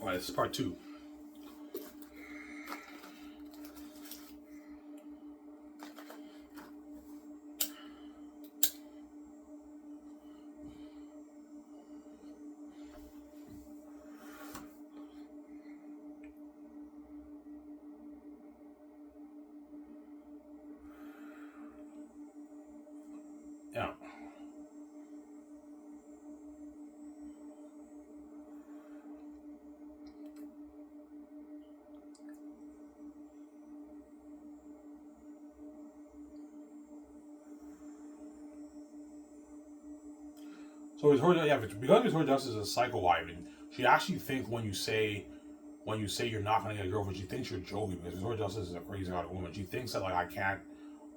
All right, this is part two. Yeah. So Victoria, yeah, because Victoria Justice is a psycho, Ivan. She actually thinks when you say you're not gonna get a girlfriend, she thinks you're joking because Victoria Justice is a crazy kind of woman. She thinks that like I can't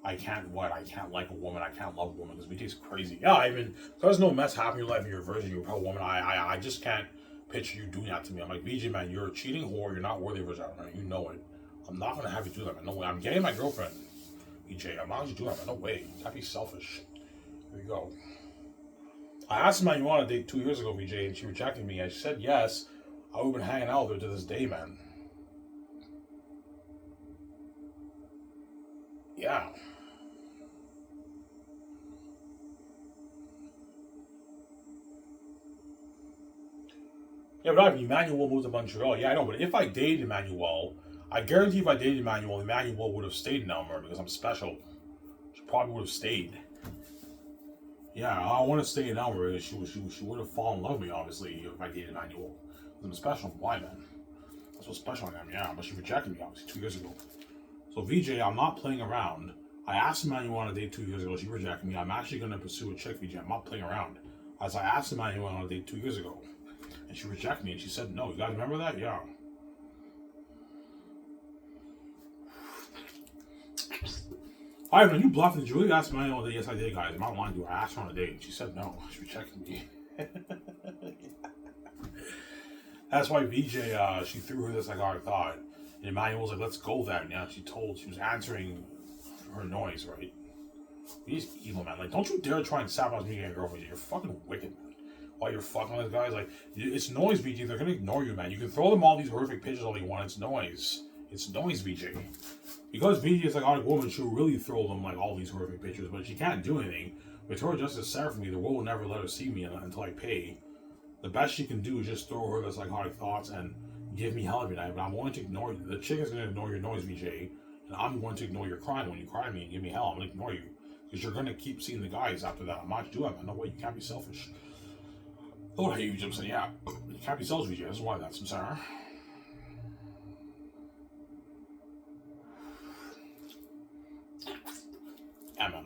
like a woman, I can't love a woman because BJ's crazy. Yeah, Ivan. There's no mess happening in your life and you're a virgin, you're a woman. I just can't picture you doing that to me. I'm like VJ, man, you're a cheating whore. You're not worthy of a virgin, man. You know it. I'm not gonna have you do that, man. No way. I'm getting my girlfriend, VJ. I'm not gonna do that, man. No way. That'd be selfish. Here we go. I asked Manuela on a date 2 years ago, VJ, and she rejected me. I said yes. I would have been hanging out with her to this day, man. Yeah. Yeah, but Emmanuel moved to Montreal. Yeah, I know, but if I dated Emmanuel, I guarantee if I dated Emmanuel, Emmanuel would have stayed in Elmer because I'm special. She probably would have stayed. Yeah, I want to stay in Elmer because she would have fallen in love with me, obviously, if I dated Emmanuel. I'm special. Why, man? That's what's special on them, yeah. But she rejected me, obviously, 2 years ago. So, VJ, I'm not playing around. I asked Emmanuel on a date 2 years ago. She rejected me. I'm actually going to pursue a chick, VJ. I'm not playing around. As I asked Emmanuel on a date 2 years ago. And she rejected me, and she said no. You guys remember that? Yeah. Ivan, you bluffing. Did you really ask Emmanuel on a date? Yes, I did, guys. I'm not lying to you. I asked her on a date, and she said no. She rejected me. That's why VJ, she threw her this like hard thought. And Emmanuel was like, let's go then. Yeah, she was answering her noise, right? He's evil, man. Like, don't you dare try and sabotage me and your girlfriend. You're fucking wicked, man. While you're fucking with guys, like, it's noise, VJ. They're gonna ignore you, man. You can throw them all these horrific pictures all you want. It's noise. It's noise, VJ. Because VJ is like a woman, she'll really throw them like all these horrific pictures, but she can't do anything. Victoria Justice said for me, the world will never let her see me until I pay. The best she can do is just throw her the psychotic thoughts and give me hell every night. But I'm going to ignore you. The chick is going to ignore your noise, VJ, and I'm going to ignore your crying when you cry to me and give me hell. I'm going to ignore you because you're going to keep seeing the guys after that. I'm not doing that. No way. You can't be selfish. Oh, hey, VJ. I'm saying, yeah, you can't be selfish, VJ. That's why that's. I'm sorry. Yeah, man.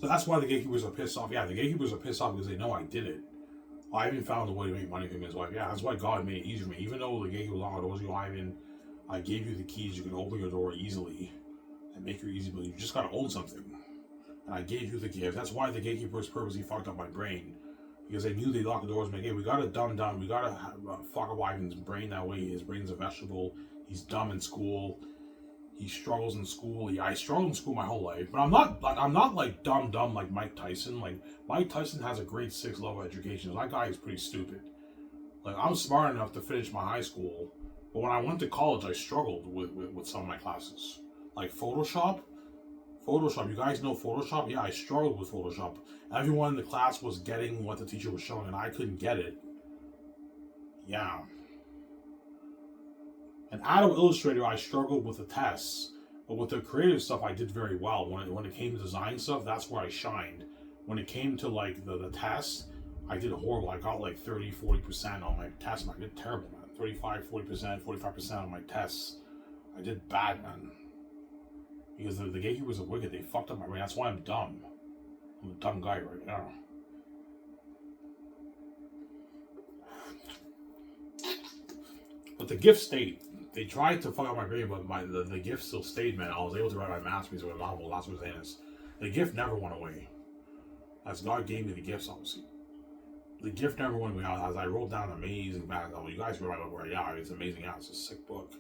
So that's why the gatekeepers are pissed off. Yeah, the gatekeepers are pissed off because they know I did it. Ivan found a way to make money for him and his wife. Yeah, that's why God made it easy for me. Even though the gatekeeper locked doors, Ivan, I gave you the keys. You can open your door easily and make your easy believe. You just gotta own something. And I gave you the gift. That's why the gatekeepers purposely fucked up my brain. Because they knew they locked the doors. Hey, we gotta dumb down. We gotta fuck up Ivan's brain that way. His brain's a vegetable. He's dumb in school. He struggles in school. Yeah, I struggled in school my whole life, but I'm not like dumb like Mike Tyson. Like Mike Tyson has a grade 6 level education. That guy is pretty stupid. Like I'm smart enough to finish my high school, but when I went to college, I struggled with some of my classes. Like Photoshop. You guys know Photoshop? Yeah, I struggled with Photoshop. Everyone in the class was getting what the teacher was showing, and I couldn't get it. Yeah. And Adobe Illustrator, I struggled with the tests, but with the creative stuff, I did very well. When it came to design stuff, that's where I shined. When it came to like the tests, I did horrible. I got like 30-40% on my tests. I did terrible, man. 35-40%, 45% on my tests. I did bad, man. Because the gatekeepers are wicked. They fucked up my brain. That's why I'm dumb. I'm a dumb guy right now. But the gift stayed. They tried to fuck up my brain, but the gift still stayed, man. I was able to write my masterpiece with a novel. That's what it is. The gift never went away. As God gave me the gifts, obviously. The gift never went away. As I wrote down an amazing bad novel. You guys read my book, right? Yeah, it's amazing. Yeah, it's a sick book.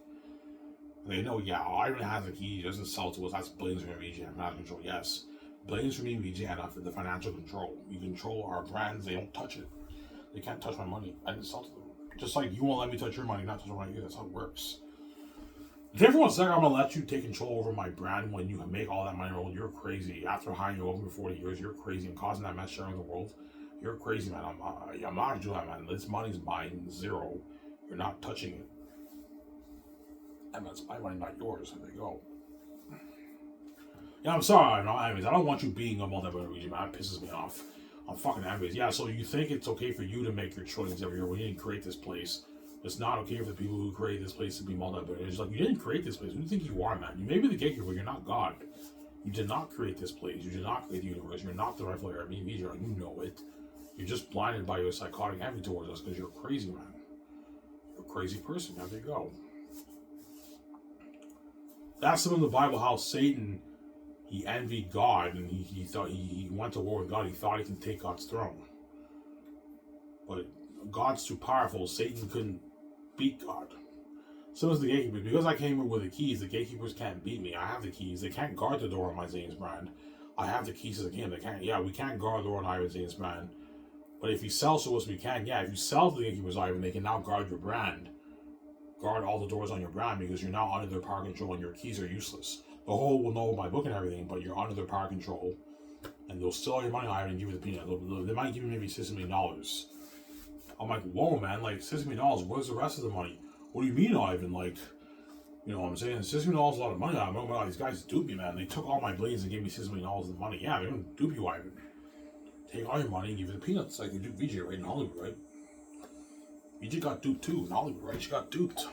And they know, yeah, Ivan has the key. He doesn't sell to us. That's Blames from VG and financial control. Yes. Blames from me and VG and the financial control. You control our brands. They don't touch it. They can't touch my money. I didn't sell to them. Just like you won't let me touch your money, not touch my money. That's how it works. If everyone's saying I'm gonna let you take control over my brand when you make all that money roll, you're crazy. After hiring you over 40 years, you're crazy and causing that mess sharing the world. You're crazy, man. I'm not doing that, man. This money's mine, zero. You're not touching it. And that's my money, not yours. There you go. Yeah, I'm sorry. Anyways, I don't want you being a multi-billionaire region, man. That pisses me off. I'm fucking envious. Yeah, so you think it's okay for you to make your choices every year. We didn't create this place. It's not okay for the people who create this place to be multi-billionaires. Like, you didn't create this place. Who do you think you are, man? You may be the gatekeeper, but you're not God. You did not create this place. You did not create the universe. You're not the rightful heir. Me, you know it. You're just blinded by your psychotic envy towards us because you're crazy, man. You're a crazy person. There you go. That's some of the Bible how Satan, he envied God and he thought he went to war with God. He thought he could take God's throne. But God's too powerful. Satan couldn't beat God. So is the gatekeepers. Because I came in with the keys, the gatekeepers can't beat me. I have the keys. They can't guard the door on my Zane's brand. I have the keys to the kingdom. They can't. Yeah, we can't guard the door on Ivan Zane's brand. But if you sell to us, we can. Yeah, if you sell to the gatekeepers, Ivan, they can now guard your brand. Guard all the doors on your brand because you're now under their power control and your keys are useless. The whole will know my book and everything, but you're under their power control. And they'll steal all your money, Ivan, and give you the peanut. They might give you maybe $6 million. I'm like, whoa, man, like $6 million. Where's the rest of the money? What do you mean, Ivan? Like, you know what I'm saying? $6 million is a lot of money. I'm like, these guys duped me, man. They took all my blades and gave me $6 million of money. Yeah, they're gonna dupe you, Ivan. Take all your money and give you the peanuts, like they do VJ right in Hollywood, right? VJ got duped too in Hollywood, right? She got duped.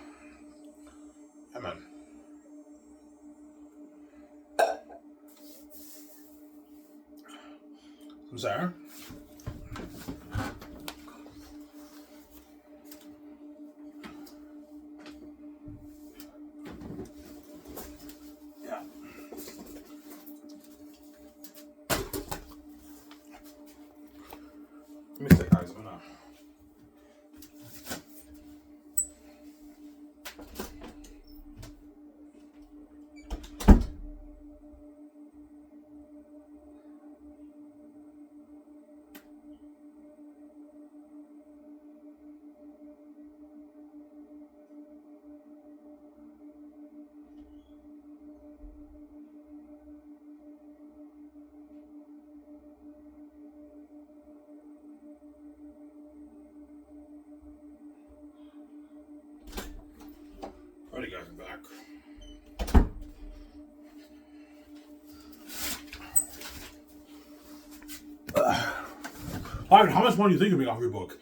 Yeah, man. I'm sorry. Yeah. Let me say, guys, I'm gonna. Alrighty, guys, I'm back. Ivan, how much money do you think you'll make off your book?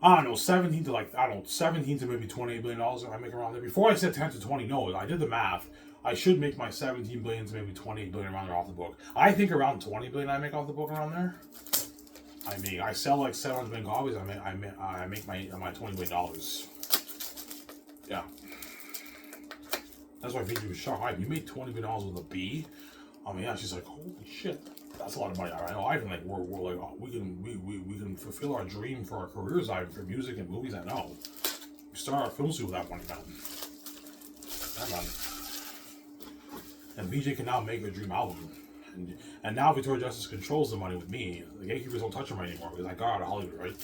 I don't know, 17 to maybe $28 billion I make around there. Before I said 10 to 20, no, I did the math. I should make my 17 billion to maybe 28 billion around there off the book. I think around 20 billion I make off the book around there. I sell like 700 million copies. I make my $20 billion. Yeah. That's why VJ was shocked. You made $20 billion with a B. Yeah, she's like, holy shit, that's a lot of money. I know Ivan, like we're like we can fulfill our dream for our careers, Ivan, for music and movies. I know. We start our film school with that money, man. Yeah, man. And VJ can now make a dream album. And now Victoria Justice controls the money with me. The gatekeepers don't touch her money anymore because I got her out of Hollywood, right?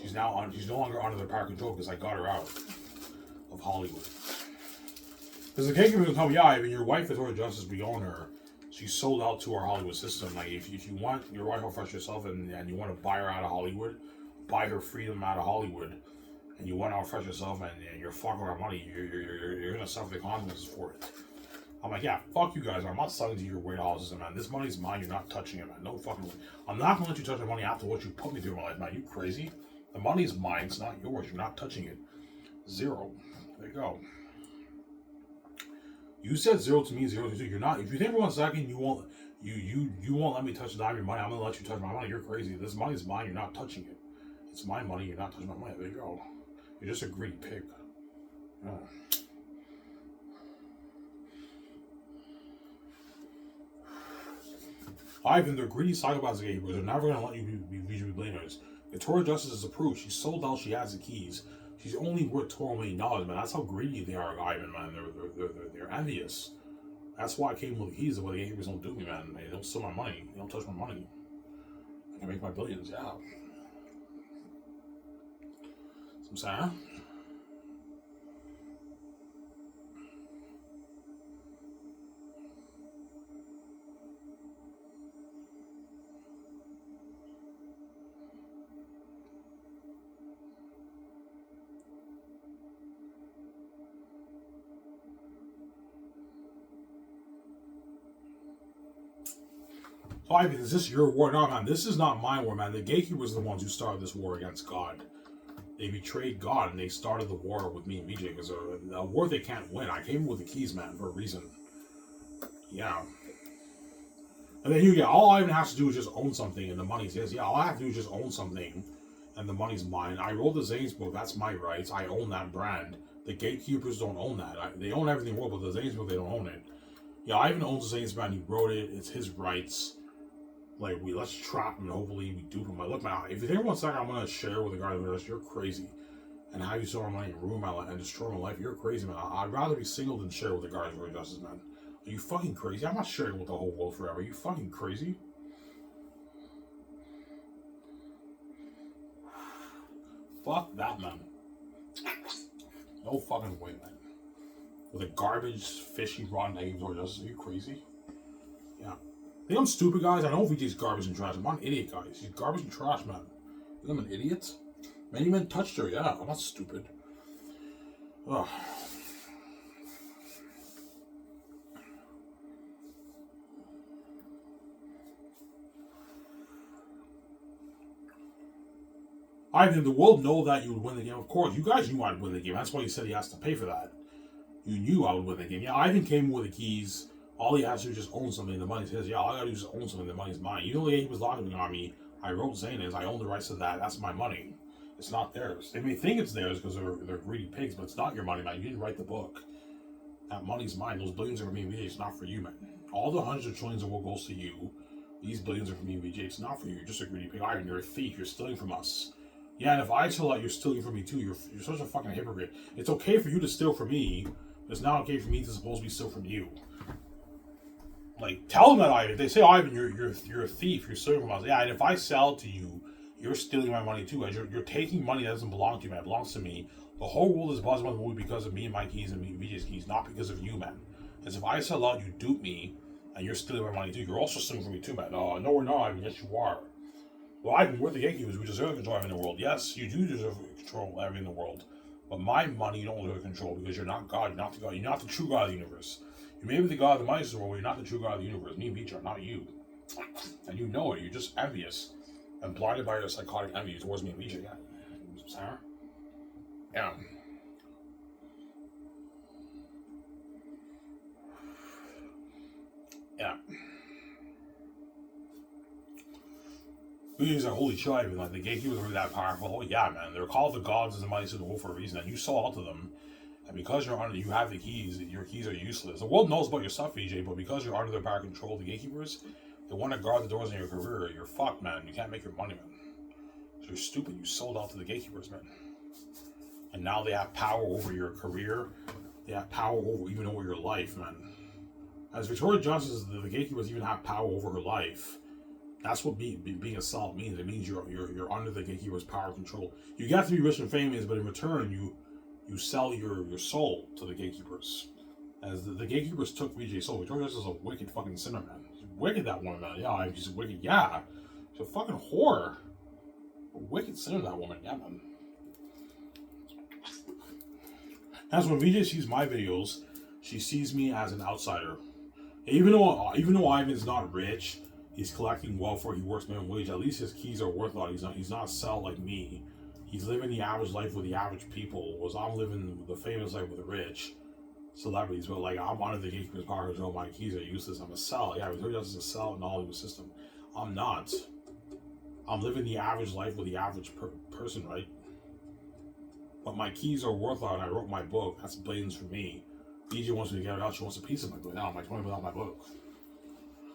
She's no longer under their power control because I got her out of Hollywood. Because the gatekeepers will tell me, yeah, Ivan, your wife Victoria Justice, we own her. She's sold out to our Hollywood system. Like if you want your wife to fresh yourself and you want to buy her out of Hollywood, buy her freedom out of Hollywood, and you want to fresh yourself and you're fucking with our money, you're gonna suffer the consequences for it. I'm like, yeah, fuck you guys. I'm not selling to your warehouses, man. This money's mine. You're not touching it, man. No fucking way. I'm not gonna let you touch my money after what you put me through in my life, man. You crazy? The money's mine. It's not yours. You're not touching it. 0. There you go. You said 0 to me, 0 to you. You're not. If you think for 1 second you won't let me touch the dime of your money, I'm gonna let you touch my money. You're crazy. This money's mine. You're not touching it. It's my money. You're not touching my money. There you go. You're just a greedy pig. Yeah. Ivan, they're greedy psychopaths gatekeepers. They're never gonna let you be visually billionaires. Victoria Justice is approved. She sold out. She has the keys. She's only worth $12 million, man. That's how greedy they are, Ivan, man. They're envious. That's why I came with the keys. The way the gatekeepers don't do me, man. They don't steal my money. They don't touch my money. I can make my billions. Yeah. I'm saying. Ivan, is this your war? No, man, this is not my war, man. The gatekeepers are the ones who started this war against God. They betrayed God, and they started the war with me and VJ, because a war they can't win. I came with the keys, man, for a reason. Yeah. And then all Ivan has to do is just own something, and the money's his. Yeah, all I have to do is just own something, and the money's mine. I wrote the Zane's book. That's my rights. I own that brand. The gatekeepers don't own that. They own everything in the world, but the Zane's book, they don't own it. Yeah, Ivan owns the Zane's brand. He wrote it. It's his rights. Like, let's trap him and hopefully we dupe him. Like, look, man, if you think 1 second I'm going to share with a guy like this, you're crazy. And how you saw my money and ruin my life and destroy my life, you're crazy, man. I'd rather be single than share with a guy for justice, man. Are you fucking crazy? I'm not sharing with the whole world forever. Are you fucking crazy? Fuck that, man. No fucking way, man. With a garbage, fishy, rotten egg for justice, are you crazy? Yeah. Think I'm stupid, guys? I know VJ's garbage and trash. I'm not an idiot, guys. He's garbage and trash, man. Think I'm an idiot? Many men touched her, yeah. I'm not stupid. Ugh. Ivan, the world know that you would win the game. Of course, you guys knew I'd win the game. That's why he said he has to pay for that. You knew I would win the game. Yeah, Ivan came with the keys. All he has to do is just own something. The money's his. Yeah, all I gotta do is own something. The money's mine. You know, he was locking on me. I wrote Zane is I own the rights to that. That's my money. It's not theirs. They may think it's theirs because they're greedy pigs, but it's not your money, man. You didn't write the book. That money's mine. Those billions are for me and VJ. It's not for you, man. All the hundreds of trillions of world goes to you. These billions are for me and VJ. It's not for you. You're just a greedy pig. Ivan, you're a thief. You're stealing from us. Yeah, and if I tell out you're stealing from me too, you're such a fucking hypocrite. It's okay for you to steal from me. It's not okay for me to supposed to be steal from you. Like, tell them that, Ivan. They say, Ivan, you're a thief. You're stealing from us. Yeah, and if I sell to you, you're stealing my money too. You're taking money that doesn't belong to you, man. It belongs to me. The whole world is buzzing about the movie because of me and my keys and me and VJ's keys, not because of you, man. Because if I sell out, you dupe me, and you're stealing my money too. You're also stealing from me too, man. No, we're not, Ivan. Yes, you are. Well, Ivan, we're the gatekeepers. We deserve to control everything in the world. Yes, you do deserve to control everything in the world. But my money you don't deserve to control because you're not God. You're not the God. You're not the true God of the universe. You may be the God of the money world, but you're not the true God of the universe. Me and Beach are not you. And you know it. You're just envious and blinded by your psychotic envy towards me and Beach. Yeah. Sarah? Yeah. Yeah. He's like, holy shit, Ivan, like, the gatekeepers were that powerful. Oh, yeah, man. They're called the gods of the mighty of the world for a reason, and you sold out to them. And because you're under, you have the keys, your keys are useless. The world knows about your stuff, VJ, but because you're under their power control, the gatekeepers, they want to guard the doors in your career. You're fucked, man. You can't make your money, man. So you're stupid. You sold out to the gatekeepers, man. And now they have power over your career. They have power over even over your life, man. As Victoria Justice, the gatekeepers even have power over her life. That's what being a sellout means. It means you're under the gatekeeper's power control. You get to be rich and famous, but in return, you sell your soul to the gatekeepers. As the gatekeepers took VJ's soul. Victoria Justice is a wicked fucking sinner, man. She's wicked, that woman, man. Yeah, she's wicked. Yeah, she's a fucking whore. A wicked sinner, that woman. Yeah, man. As when VJ sees my videos, she sees me as an outsider. Even though Ivan's not rich, he's collecting welfare, he works minimum wage, at least his keys are worth a lot. He's not sell like me. He's living the average life with the average people, whereas I'm living the famous life with the rich celebrities. But like, I'm under the gatekeeper's power control, my keys are useless, I'm a sell. Yeah, Victoria Justice is a sell in the Hollywood system. I'm not. I'm living the average life with the average person, right? But my keys are worth a lot, and I wrote my book. That's billions for me. BJ wants me to get it out. She wants a piece of my book. Now, my $20 million off my book.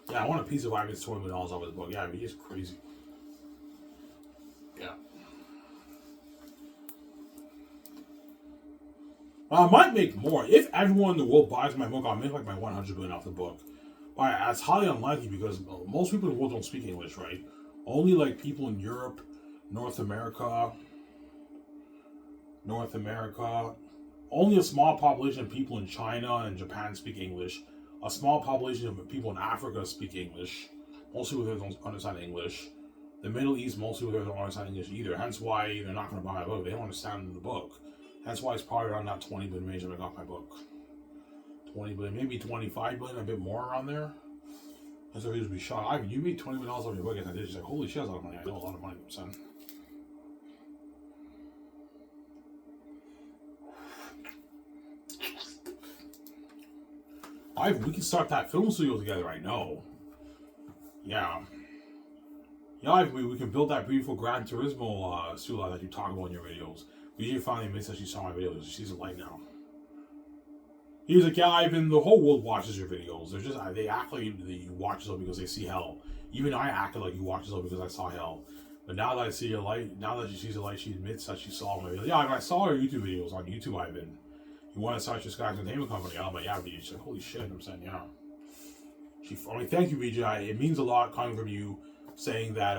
Yeah, I want a piece of Ivan's $20 million off his book. Yeah, I mean, he's crazy. Yeah. I might make more. If everyone in the world buys my book, I'll make like my $100 million off the book. But it's highly unlikely because most people in the world don't speak English, right? Only like people in Europe, North America. Only a small population of people in China and Japan speak English. A small population of people in Africa speak English. Most people there don't understand English. The Middle East, most people there don't understand English either. Hence why they're not going to buy my book. They don't understand the book. That's why it's probably around that 20 billion range when I got my book. 20 billion, maybe 25 billion, a bit more around there. And so he would be shocked. Ivan, you made $20 million off your book. And I did. She's like, holy shit, that's a lot of money. I know a lot of money, son. We can start that film studio together, I know. Yeah. Yeah, we can build that beautiful Gran Turismo studio that you talk about in your videos. VJ finally admits that she saw my videos. She sees the light now. He's like, yeah, Ivan, the whole world watches your videos. They're just, they act like you watch them because they see hell. Even I acted like you watch them because I saw hell. But now that I see your light, now that she sees the light, she admits that she saw my videos. Yeah, I saw her YouTube videos on YouTube, Ivan. You want to start your Sky's Entertainment Company? I'm like, yeah, VJ. She's like, holy shit. I'm saying, yeah. Thank you, VJ. It means a lot coming from you saying that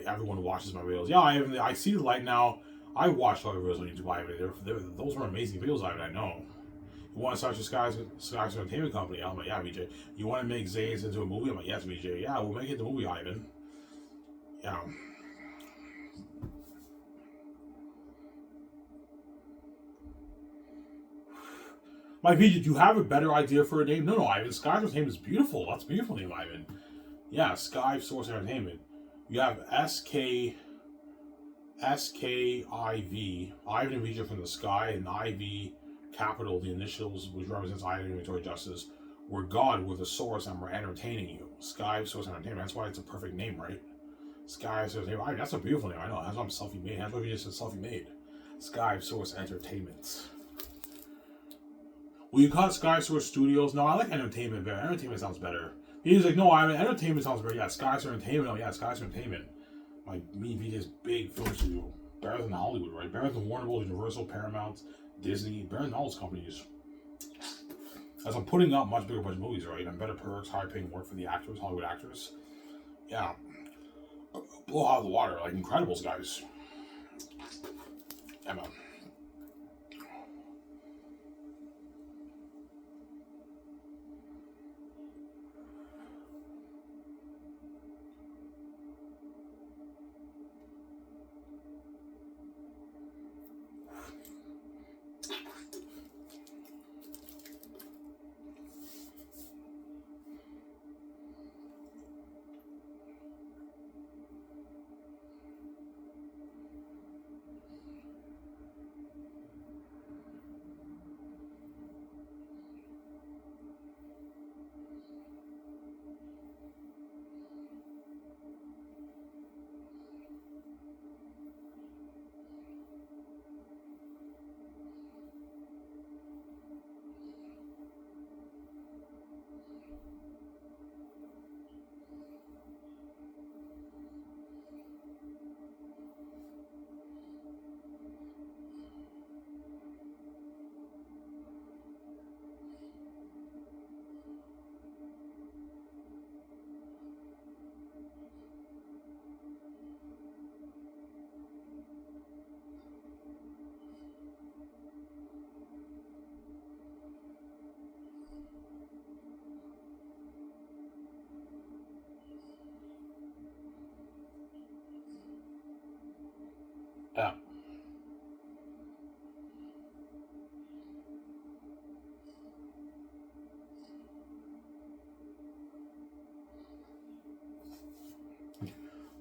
everyone watches my videos. Yeah, I see the light now. I watched all your videos on YouTube, Ivan. Those were amazing videos, Ivan. I know. You want to start your Sky's Entertainment Company? I'm like, yeah, VJ. You want to make Zays into a movie? I'm like, yes, VJ. Yeah, we'll make it the movie, Ivan. Yeah. My VJ, do you have a better idea for a name? No, Ivan. Sky's name is beautiful. That's a beautiful name, Ivan. Yeah, Sky Source Entertainment. You have SKIV. Ivan and VJ from the sky, and IV capital, the initials, which represents Ivan and Victoria Justice. We're God, we're the source, and we're entertaining you. Sky Source Entertainment. That's why it's a perfect name, right? Sky Source Entertainment. That's a beautiful name. I know. That's why I'm selfie-made. That's why VJ said selfie-made. Sky Source Entertainment. Will you call it Sky Source Studios? No, I like entertainment better. Entertainment sounds better. He's like, no, entertainment sounds better. Yeah, Sky Source Entertainment. Oh, yeah, Sky Source Entertainment. Me and VJ's big film studio. Better than Hollywood, right? Better than Warner Bros., Universal, Paramount, Disney. Better than all those companies. As I'm putting out much bigger budget movies, right? And better perks, higher paying work for the actors, Hollywood actors. Yeah. Blow out of the water. Like Incredibles, guys. Yeah, man.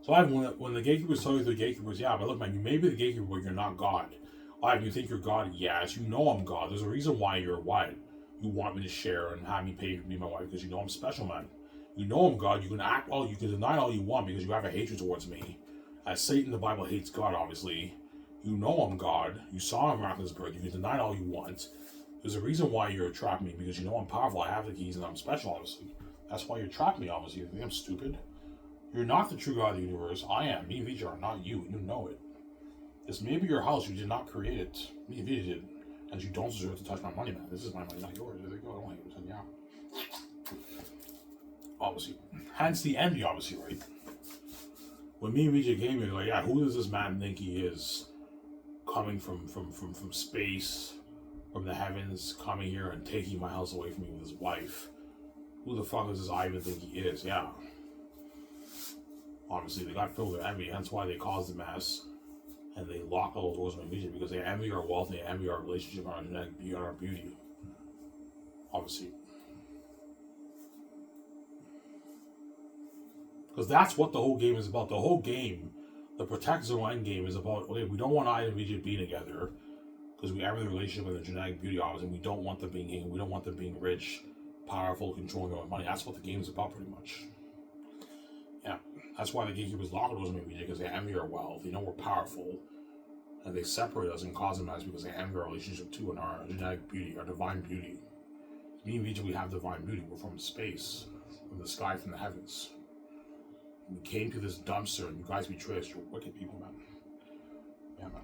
So when the gatekeepers tell you the gatekeepers, yeah, but look, man, you may be the gatekeeper, but you're not God. You think you're God? Yes, you know I'm God. There's a reason why you're what. You want me to share and have me pay for me and my wife because you know I'm special, man. You know I'm God. You can you can deny all you want because you have a hatred towards me. As Satan, the Bible hates God, obviously. You know I'm God. You saw him after his birth. You can deny all you want. There's a reason why you're trapping me because you know I'm powerful. I have the keys and I'm special, obviously. That's why you're trapping me, obviously. You think I'm stupid? You're not the true God of the universe. I am. Me and Vijay are not you, and you know it. This may be your house. You did not create it. Me and Vijay did. And you don't deserve to touch my money, man. This is my money, not yours. There you go. I don't hate it. Yeah. Obviously. Hence the envy, obviously, right? When me and Vijay came here, like, yeah, who does this man think he is? Coming from space, from the heavens, coming here and taking my house away from me with his wife. Who the fuck does this Ivan think he is? Yeah. Obviously, they got filled with envy, hence why they caused the mess. And they lock all the doors of my vision because they envy our wealth, they envy our relationship, our beauty. Obviously. Because that's what the whole game is about. The whole game, the Protect Zero end game is about, okay, we don't want I and Vijay being together because we have a relationship with the genetic beauty office and we don't want them being king, we don't want them being rich, powerful, controlling our money. That's what the game is about pretty much. Yeah. That's why the gatekeepers lock doors on me because they envy our wealth. They know we're powerful. And they separate us and cause them as because they envy our relationship too and our genetic beauty, our divine beauty. Me and Vijay, we have divine beauty. We're from space, from the sky, from the heavens. And we came to this dumpster and you guys betrayed us. You're wicked people, man. Yeah, man.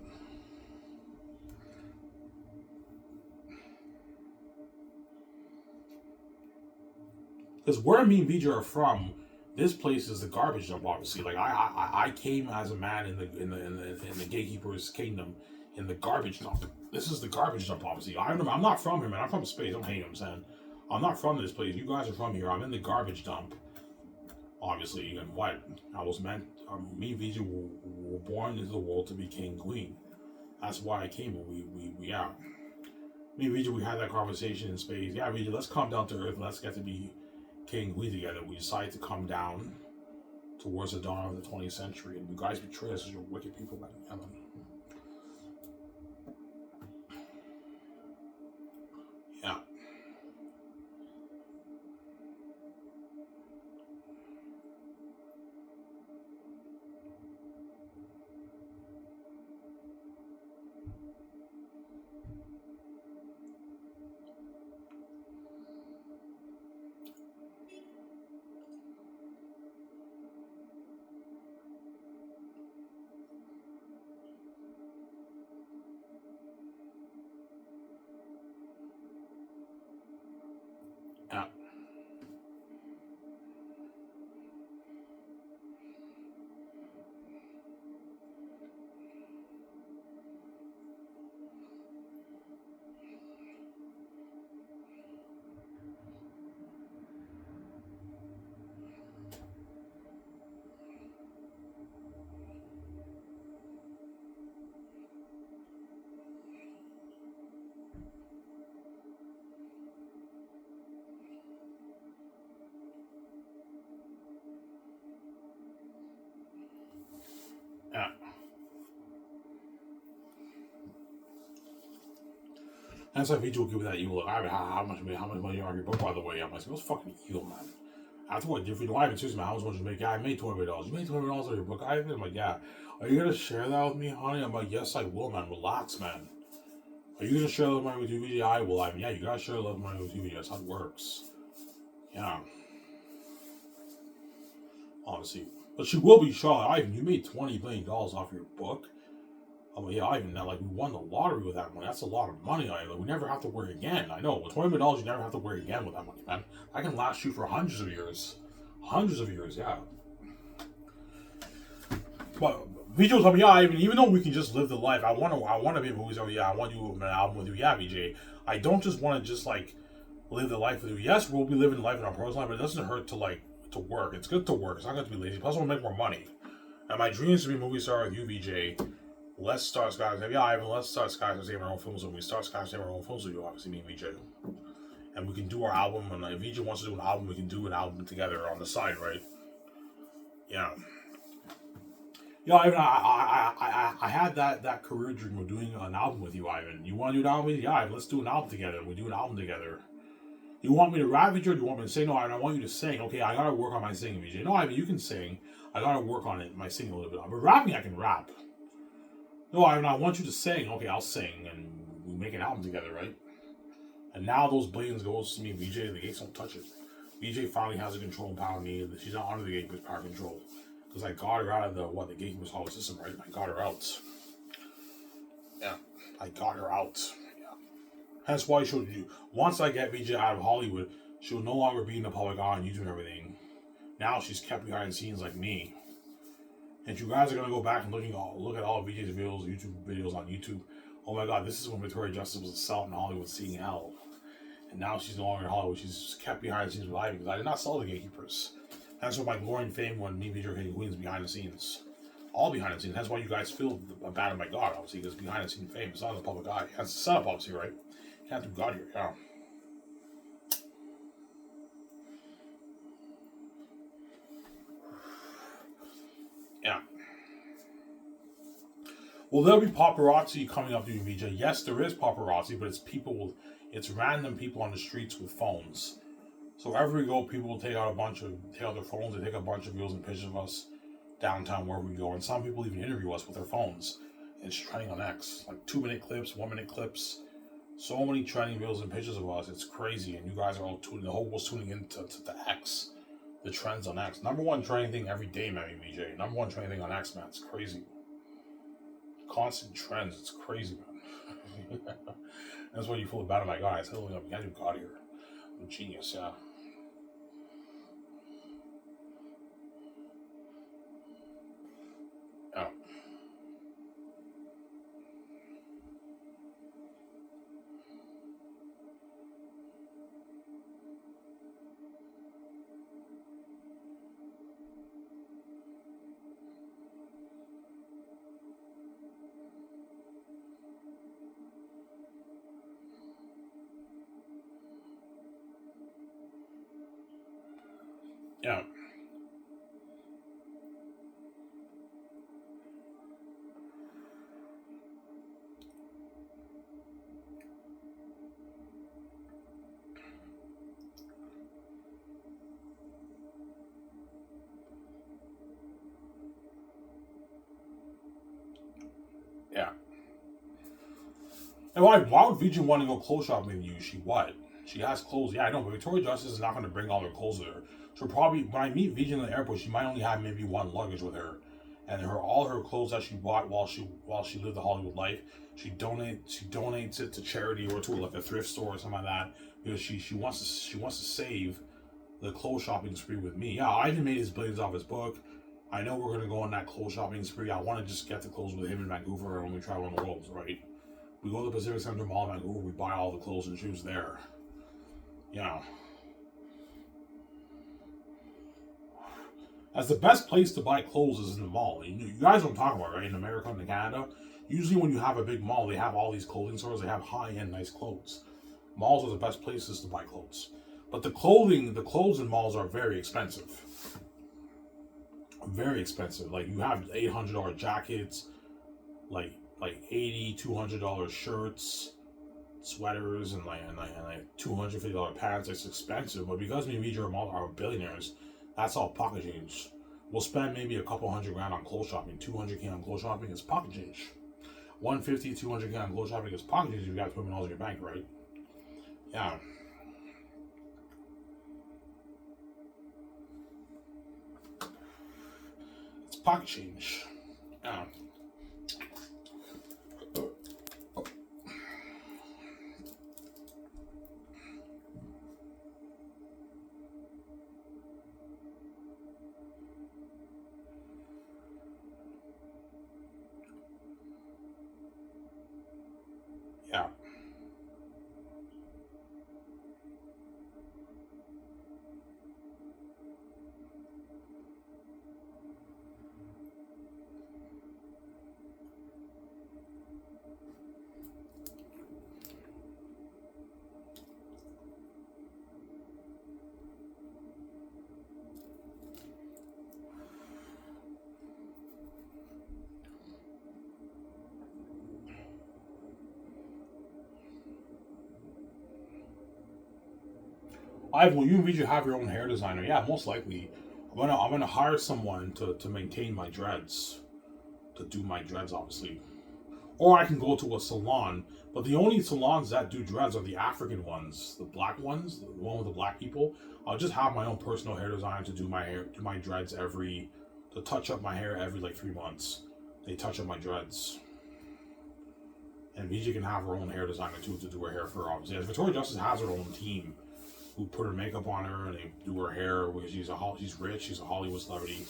Because where me and Vijay are from, this place is the garbage dump. Obviously, like I came as a man in the gatekeeper's kingdom, in the garbage dump. This is the garbage dump. Obviously, I'm not from here, man. I'm from space. Don't hate him, saying I'm not from this place. You guys are from here. I'm in the garbage dump. Obviously, and what I was meant. Me and Vijay were born into the world to be king, queen. That's why I came. We yeah. Me and Vijay, we had that conversation in space. Yeah, Vijay, let's come down to earth. Let's get to be king, we together. We decided to come down towards the dawn of the 20th century, and you guys betray us as you're wicked people, man. Yeah. Yeah. Yeah. That's why Vijay will give me that evil look. I mean, how much money are on your book, by the way? I'm like, what's fucking evil, man? After what, if you don't even choose me, how much money you make? Yeah, I made $20. You made $20 on your book. I'm like, yeah. Are you gonna share that with me, honey? I'm like, yes, I will, man. Relax, man. Are you gonna share love money with you, Vijay? I will. I mean, yeah, you gotta share love money with you, Vijay. That's how it works. Yeah. Honestly. But she will be shocked. Ivan, you made $20 million off your book. I'm like, yeah, Ivan, now, like, we won the lottery with that money. That's a lot of money, Ivan. We never have to work again. I know. With $20 million, you never have to work again with that money, man. I can last you for hundreds of years. Hundreds of years, yeah. But Vijay told me, yeah, Ivan, even though we can just live the life, I want to be movies. Oh, yeah, I want to do an album with you. Yeah, Vijay. I don't just want to just, like, live the life with you. Yes, we'll be living life in our personal life, but it doesn't hurt to, like, to work. It's good to work. It's not good to be lazy. Plus, I want to make more money. And my dream is to be a movie star with you, Vijay. Let's start Skyscraper. Yeah, Ivan, let's start Skyscraper our own films. When we start Skyscraper our own films with you, obviously, me and Vijay. And we can do our album. And if Vijay wants to do an album, we can do an album together on the side, right? Yeah. Yeah, Ivan, I had that career dream of doing an album with you, Ivan. You want to do an album with me? Yeah, Ivan, let's do an album together. We do an album together. You want me to rap with you, or do you want me to sing? No, Ivan, I want you to sing. Okay, I gotta work on my singing, VJ. No, Ivan, you can sing. I gotta work on it, my singing a little bit. But rapping, I can rap. No, Ivan, I want you to sing. Okay, I'll sing, and we make an album together, right? And now those billions goes to me, VJ. The gates don't touch it. VJ finally has a control and power me. She's not under the gatekeeper's power control. Because I got her out of the gatekeeper's hollow system, right? I got her out. Yeah. I got her out. Yeah. That's why she'll do. Once I get VJ out of Hollywood, she'll no longer be in the public eye on YouTube and everything. Now she's kept behind the scenes like me. And you guys are gonna go back and look at all of VJ's videos, YouTube videos on YouTube. Oh my God, this is when Victoria Justice was a sell in Hollywood, seeing hell. And now she's no longer in Hollywood. She's kept behind the scenes with Ivy because I did not sell the gatekeepers. That's why my glory and fame when me, VJ, are hitting queens behind the scenes. All behind the scenes. That's why you guys feel bad at my God, obviously, because behind the scenes fame. It's not in the public eye. That's the setup, obviously, right? You can't do God here, yeah. Yeah. Well, there'll be paparazzi coming up to you, VJ. Yes, there is paparazzi, but it's random people on the streets with phones. So wherever we go, people will take out their phones, they take a bunch of videos and pictures of us downtown wherever we go. And some people even interview us with their phones. It's trending on X. Like 2-minute clips, 1-minute clips. So many trending videos and pictures of us. It's crazy. And you guys are all the whole world's tuning into the X. The trends on X. Number one trending thing every day, man, VJ. Number one trending thing on X, man. It's crazy. Constant trends. It's crazy, man. That's why you feel bad. My God, I said, you can't do God here. I'm a genius, yeah. Yeah. Yeah. Yeah. And why would VJ want to go clothes shopping with you? She what? She has clothes. Yeah, I know, but Victoria Justice is not going to bring all her clothes with her. So probably when I meet VJ in the airport, she might only have maybe one luggage with her, and all her clothes that she bought while she lived the Hollywood life, she donates it to charity or to like a thrift store or something like that because she wants to save the clothes shopping spree with me. Yeah, Ivan made his billions off his book. I know we're gonna go on that clothes shopping spree. I want to just get the clothes with him in Vancouver when we travel around the world, right? We go to the Pacific Center Mall in Vancouver. We buy all the clothes and shoes there. Yeah, that's the best place to buy clothes is in the mall. You guys don't talk about it, right? In America and in Canada, usually when you have a big mall, they have all these clothing stores. They have high-end, nice clothes. Malls are the best places to buy clothes. But the clothes in malls are very expensive. Very expensive. Like you have $800 jackets, like 80, $200 shirts, sweaters, and like $250 pants. It's expensive, but because me and VJ are billionaires, that's all pocket change. We'll spend maybe a couple $100,000 on clothes shopping. 200K on clothes shopping is pocket change. 150, 200K on clothes shopping is pocket change. You got $20 in your bank, right? Yeah, it's pocket change. Yeah, yeah. Will you and VJ have your own hair designer? Yeah, most likely. I'm gonna hire someone to maintain my dreads, to do my dreads, obviously. Or I can go to a salon, but the only salons that do dreads are the African ones, the black ones, the one with the black people. I'll just have my own personal hair designer to do my hair, do my dreads to touch up my hair every like 3 months. They touch up my dreads. And VJ can have her own hair designer too to do her hair for her, obviously. And Victoria Justice has her own team who put her makeup on her and they do her hair because she's rich, she's a Hollywood celebrity.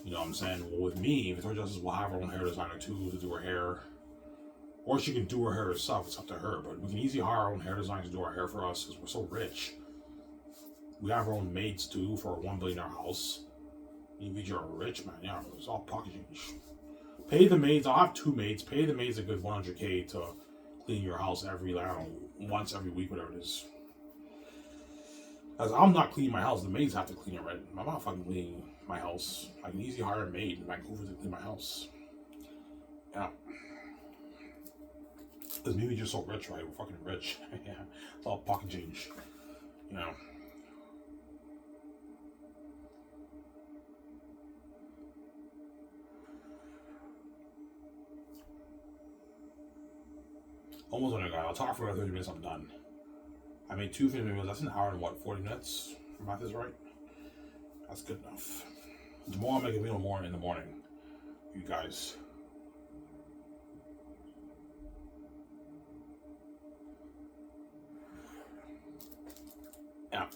You know what I'm saying? Well, with me, Victoria Justice will have her own hair designer too to do her hair. Or she can do her hair herself, it's up to her. But we can easily hire our own hair designer to do our hair for us because we're so rich. We have our own maids too for our $1 billion house. Me and VJ are rich, man. Yeah, it's all pocket change. Pay the maids, I'll have 2 maids. Pay the maids a good $100K to clean your house every, I don't know, once every week, whatever it is. As I'm not cleaning my house, the maids have to clean it, right? I'm not fucking cleaning my house. I can easily hire a maid in Vancouver to clean my house. Yeah. Because maybe you're just so rich, right? We're fucking rich. Yeah. It's all pocket change. You know. Almost done, guys. I'll talk for another 30 minutes, I'm done. I made 2 minutes. That's an hour and what, 40 minutes? If my math is right. That's good enough. Tomorrow I'll make a video more in the morning. You guys. Yeah.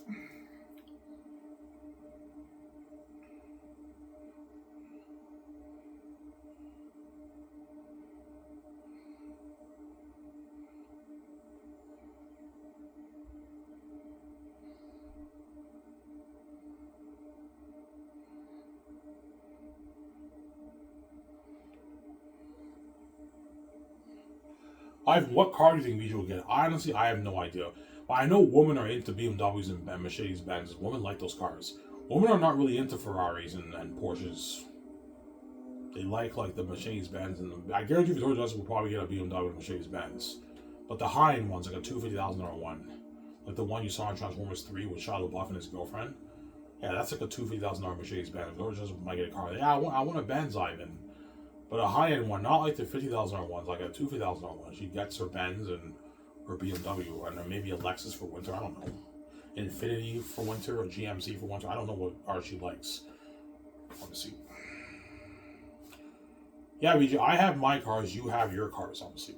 What car do you think VJ will get? Honestly, I have no idea. But I know women are into BMWs and Mercedes Benz. Women like those cars. Women are not really into Ferraris and Porsches. They like the Mercedes Benz, and I guarantee Victoria Justice will probably get a BMW and Mercedes Benz. But the high end ones, like a $250,000 one, like the one you saw in Transformers 3 with Shia LaBeouf and his girlfriend. Yeah, that's like a $250,000 Mercedes Benz. Victoria Justice might get a car. Yeah, I want a Benz, Ivan. But a high-end one, not like the $50,000 ones, like a $250,000 one. She gets her Benz and her BMW, and then maybe a Lexus for winter. I don't know. Infiniti for winter or GMC for winter. I don't know what car she likes. Let me see. Yeah, VJ, I have my cars. You have your cars, obviously.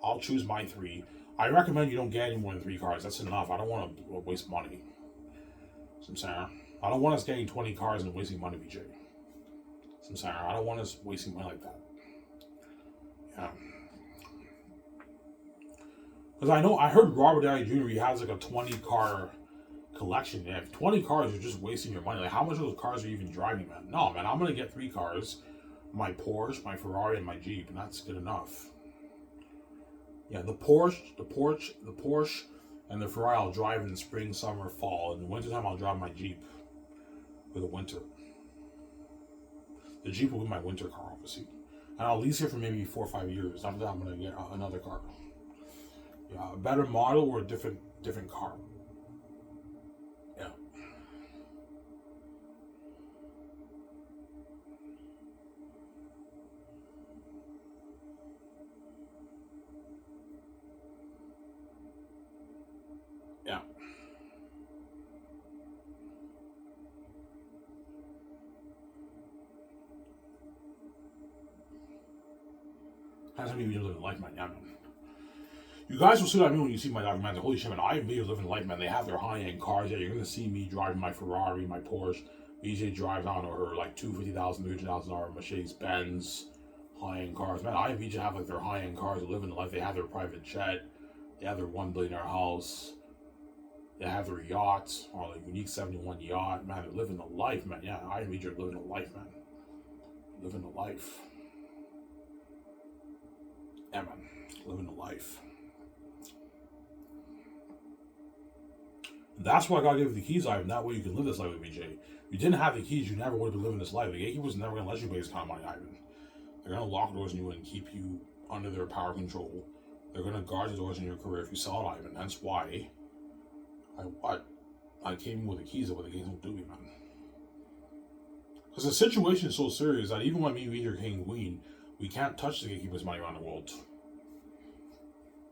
I'll choose my 3. I recommend you don't get any more than 3 cars. That's enough. I don't want to waste money. So I'm saying, I don't want us getting 20 cars and wasting money, VJ. I'm sorry, I don't want us wasting money like that. Yeah. Because I heard Robert Downey Jr., he has like a 20 car collection. Yeah, if 20 cars, you're just wasting your money. Like, how much of those cars are you even driving, man? No, man, I'm going to get 3 cars. My Porsche, my Ferrari, and my Jeep, and that's good enough. Yeah, the Porsche, and the Ferrari I'll drive in the spring, summer, fall. In the wintertime, I'll drive my Jeep for the winter. The Jeep will be my winter car, obviously. And I'll lease it for maybe 4 or 5 years. After that, I'm going to get another car. Yeah, a better model or a different car. Yeah. Yeah. Has to be living life, man. Yeah, man. You guys will see what I mean when you see my documentary. Holy shit, man. I have videos living life, man. They have their high-end cars. Yeah, you're going to see me driving my Ferrari, my Porsche. VJ drives on her like $250,000, $300,000 Mercedes Benz high-end cars. Man, I and VJ have like their high-end cars. They live in life. They have their private jet. They have their $1 billion house. They have their yachts, or like unique 71 yacht. Man, they're living the life, man. Yeah, I and VJ are living the life, man. Living the life. Yeah, man. Living the life. That's why I gotta give you the keys, Ivan. That way you can live this life with VJ. If you didn't have the keys, you never would have been living this life. The gatekeeper's never gonna let you pay this kind of money, Ivan. They're gonna lock doors on you and keep you under their power control. They're gonna guard the doors in your career if you sell it, Ivan. That's why. What? I came with the keys of what the games don't do me, man. Because the situation is so serious that even when me and Vijay are king and queen, we can't touch the gatekeeper's money around the world.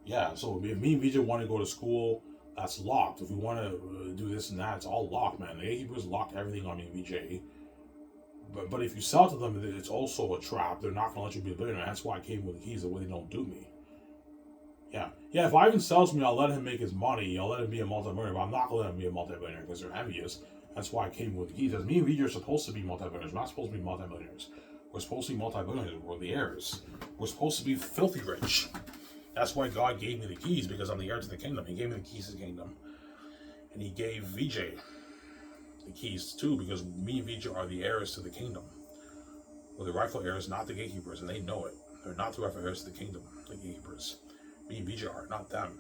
Yeah, so if me and Vijay want to go to school, that's locked. If we want to do this and that, it's all locked, man. The gatekeepers lock everything on me and Vijay. But if you sell to them, it's also a trap. They're not going to let you be a billionaire. That's why I came with the keys, the way they don't do me. Yeah, if Ivan sells me, I'll let him make his money. I'll let him be a multi-millionaire, but I'm not going to let him be a multi-millionaire because they're envious. That's why I came with the keys. Because me and Vijay are supposed to be multi-millionaires. We're not supposed to be multi-millionaires. We're supposed to be multi-millionaires. We're the heirs. We're supposed to be filthy rich. That's why God gave me the keys, because I'm the heir to the kingdom. He gave me the keys to the kingdom. And he gave Vijay the keys too, because me and Vijay are the heirs to the kingdom. We're the rightful heirs, not the gatekeepers, and they know it. They're not the rightful heirs to the kingdom, the gatekeepers. Me and Vijay are, not them.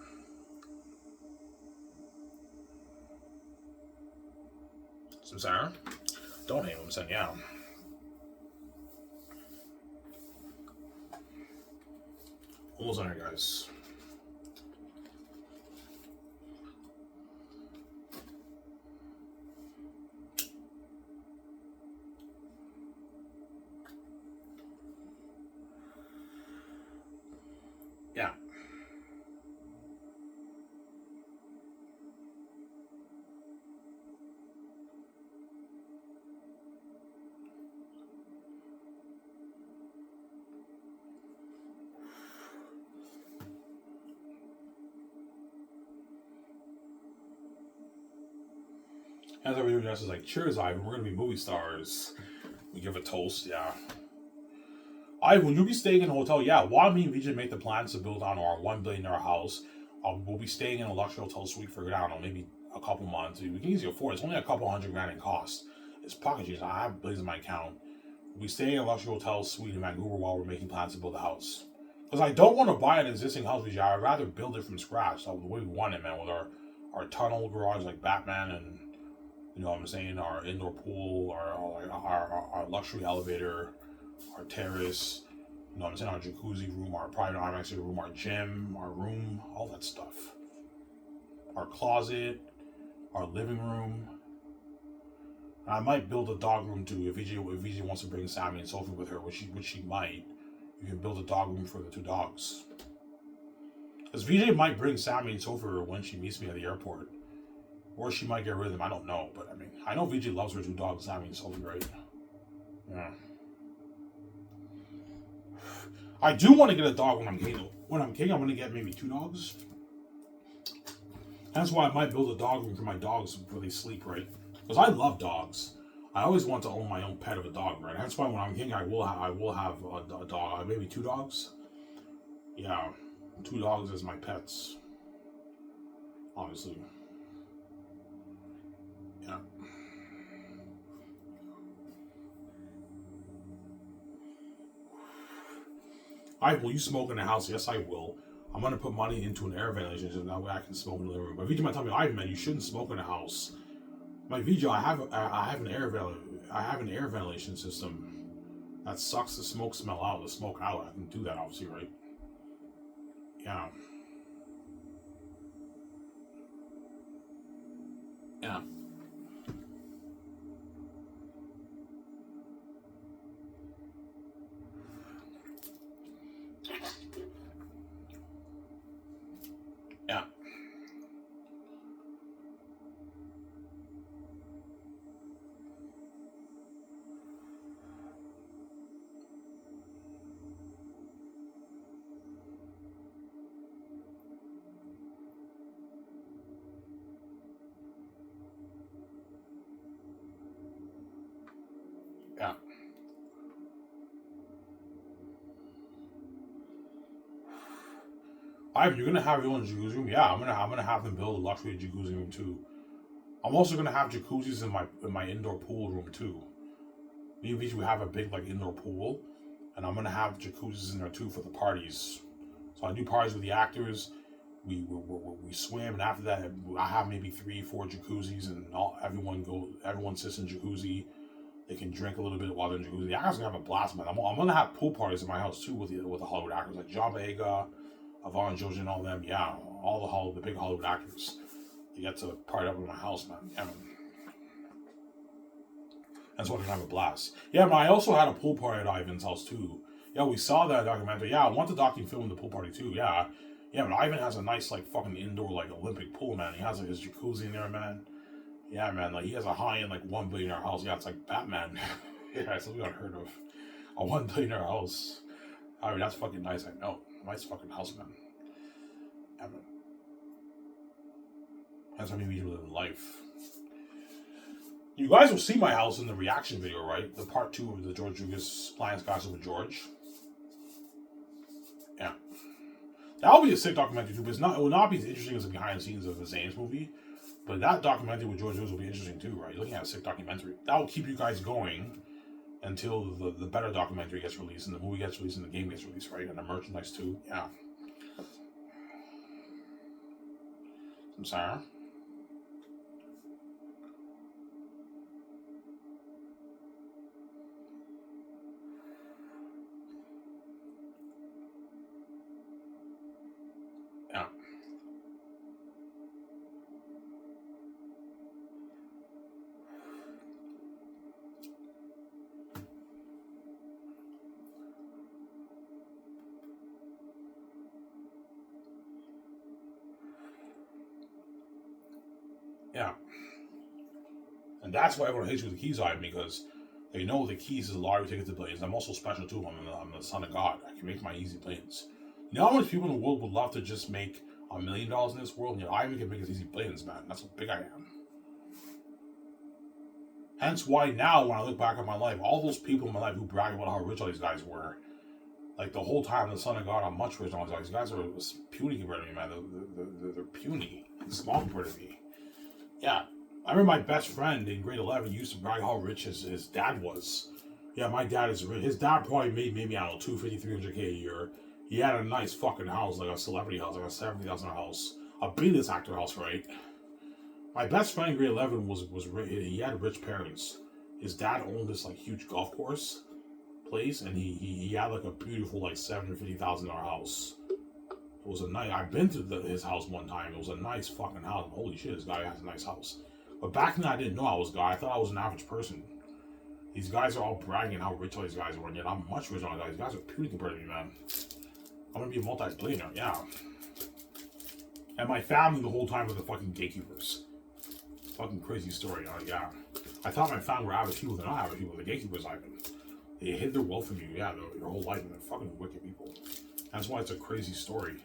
So Sarah, don't hate him, saying yeah. Almost on here, guys. Yeah. As our video is like, cheers, Ivan, we're going to be movie stars. We give a toast, yeah. Ivan, will you be staying in a hotel? Yeah, while me and Vijay make the plans to build on our $1 billion house, we'll be staying in a luxury hotel suite for, I don't know, maybe a couple months. We can easily afford it. It's only a couple $100,000 in cost. It's pocket change. I have billions in my account. We'll be staying in a luxury hotel suite in Vancouver while we're making plans to build a house. Because I don't want to buy an existing house, Vijay. I'd rather build it from scratch, so the way we want it, man, with our tunnel garage like Batman, and you know what I'm saying, our indoor pool, our luxury elevator, our terrace, you know what I'm saying, our jacuzzi room, our private IMAX room, our gym, our room, all that stuff. Our closet, our living room. And I might build a dog room too if VJ wants to bring Sammy and Sophie with her, which she might. You can build a dog room for the two dogs. Because VJ might bring Sammy and Sophie when she meets me at the airport. Or she might get rid of them, I don't know. But I mean, I know VJ loves her two dogs, Sammy and Sophie, right? Yeah. I do want to get a dog when I'm king. When I'm king, I'm going to get maybe 2 dogs. That's why I might build a dog room for my dogs before they sleep, right? Because I love dogs. I always want to own my own pet of a dog, right? That's why when I'm king, I will have a dog, maybe 2 dogs. Yeah, 2 dogs as my pets. Obviously. Yeah. Will you smoke in the house? Yes, I will. I'm gonna put money into an air ventilation system, that way I can smoke in the living room. But Vijay might tell me, Ivan, man, you shouldn't smoke in the house. My Vijay, I have an air ventilation system that sucks the smoke out. I can do that, obviously, right? Yeah. Yeah. Yeah. Yeah. You're gonna have your own jacuzzi room? Yeah, I'm gonna have them build a luxury jacuzzi room too. I'm also gonna have jacuzzis in my indoor pool room too. Me and Vijay, we have a big indoor pool, and I'm gonna have jacuzzis in there too for the parties. So I do parties with the actors. We swim, and after that, I have maybe 3-4 jacuzzis, and everyone sits in jacuzzi. They can drink a little bit while they're in jacuzzi. The actors are gonna have a blast, man. I'm gonna have pool parties in my house too with the Hollywood actors like John Boyega, Yvonne Joji, and all them. Yeah, all the big Hollywood actors. to get to party up in my house, man. Yeah, man. That's why I can have a blast. Yeah, man, I also had a pool party at Ivan's house, too. Yeah, we saw that documentary. Yeah, I want the docu film in the pool party, too. Yeah. Yeah, but Ivan has a nice, like, fucking indoor, like, Olympic pool, man. He has, like, his jacuzzi in there, man. Yeah, man, like, he has a high-end, like, $1 billion house. Yeah, it's like Batman. Yeah, that's something unheard of. A $1 billion house. I mean, that's fucking nice, I know. Nice fucking house, man. Yeah, man. That's how many people live in life. You guys will see my house in the reaction video, right? The part 2 of the George Lucas Lions Castle with George. Yeah. That'll be a sick documentary too, but it will not be as interesting as the behind the scenes of the Zane's movie. But that documentary with George Lucas will be interesting too, right? You're looking at a sick documentary. That'll keep you guys going until the better documentary gets released and the movie gets released and the game gets released, right? And the merchandise too. Yeah. I'm sorry. Yeah. Yeah. And that's why everyone hates me with the keys on, because they know the keys is a lottery ticket to billions. I'm also special too. I'm the son of God. I can make my easy billions. You know how much people in the world would love to just make $1 million in this world? And yet I even can make as easy billions, man. That's how big I am. Hence why now, when I look back on my life, all those people in my life who brag about how rich all these guys were, like the whole time, the son of God, I'm much richer than all these guys. These guys are puny compared to me, man. They're puny. Small compared to me. Yeah. I remember my best friend in grade 11 used to brag how rich his dad was. Yeah, my dad is rich. His dad probably made maybe, I don't know, $250,000, $300K a year. He had a nice fucking house, like a celebrity house, like a $70,000 house. A B-list actor house, right? My best friend in grade 11 was rich. He had rich parents. His dad owned this like huge golf course place, and he had like a beautiful like $750,000 house. It was a nice. I've been to his house one time. It was a nice fucking house. Holy shit, this guy has a nice house. But back then, I didn't know I was a guy. I thought I was an average person. These guys are all bragging how rich all these guys are, and yet I'm much richer than these guys. These guys are puny compared to me, man. I'm gonna be a multi-billionaire, yeah. And my family the whole time were the fucking gatekeepers. Fucking crazy story, yeah. I thought my family were average people. They're not average people. The gatekeepers, Ivan. They hid their wealth from you, yeah, their whole life, and they're fucking wicked people. That's why it's a crazy story.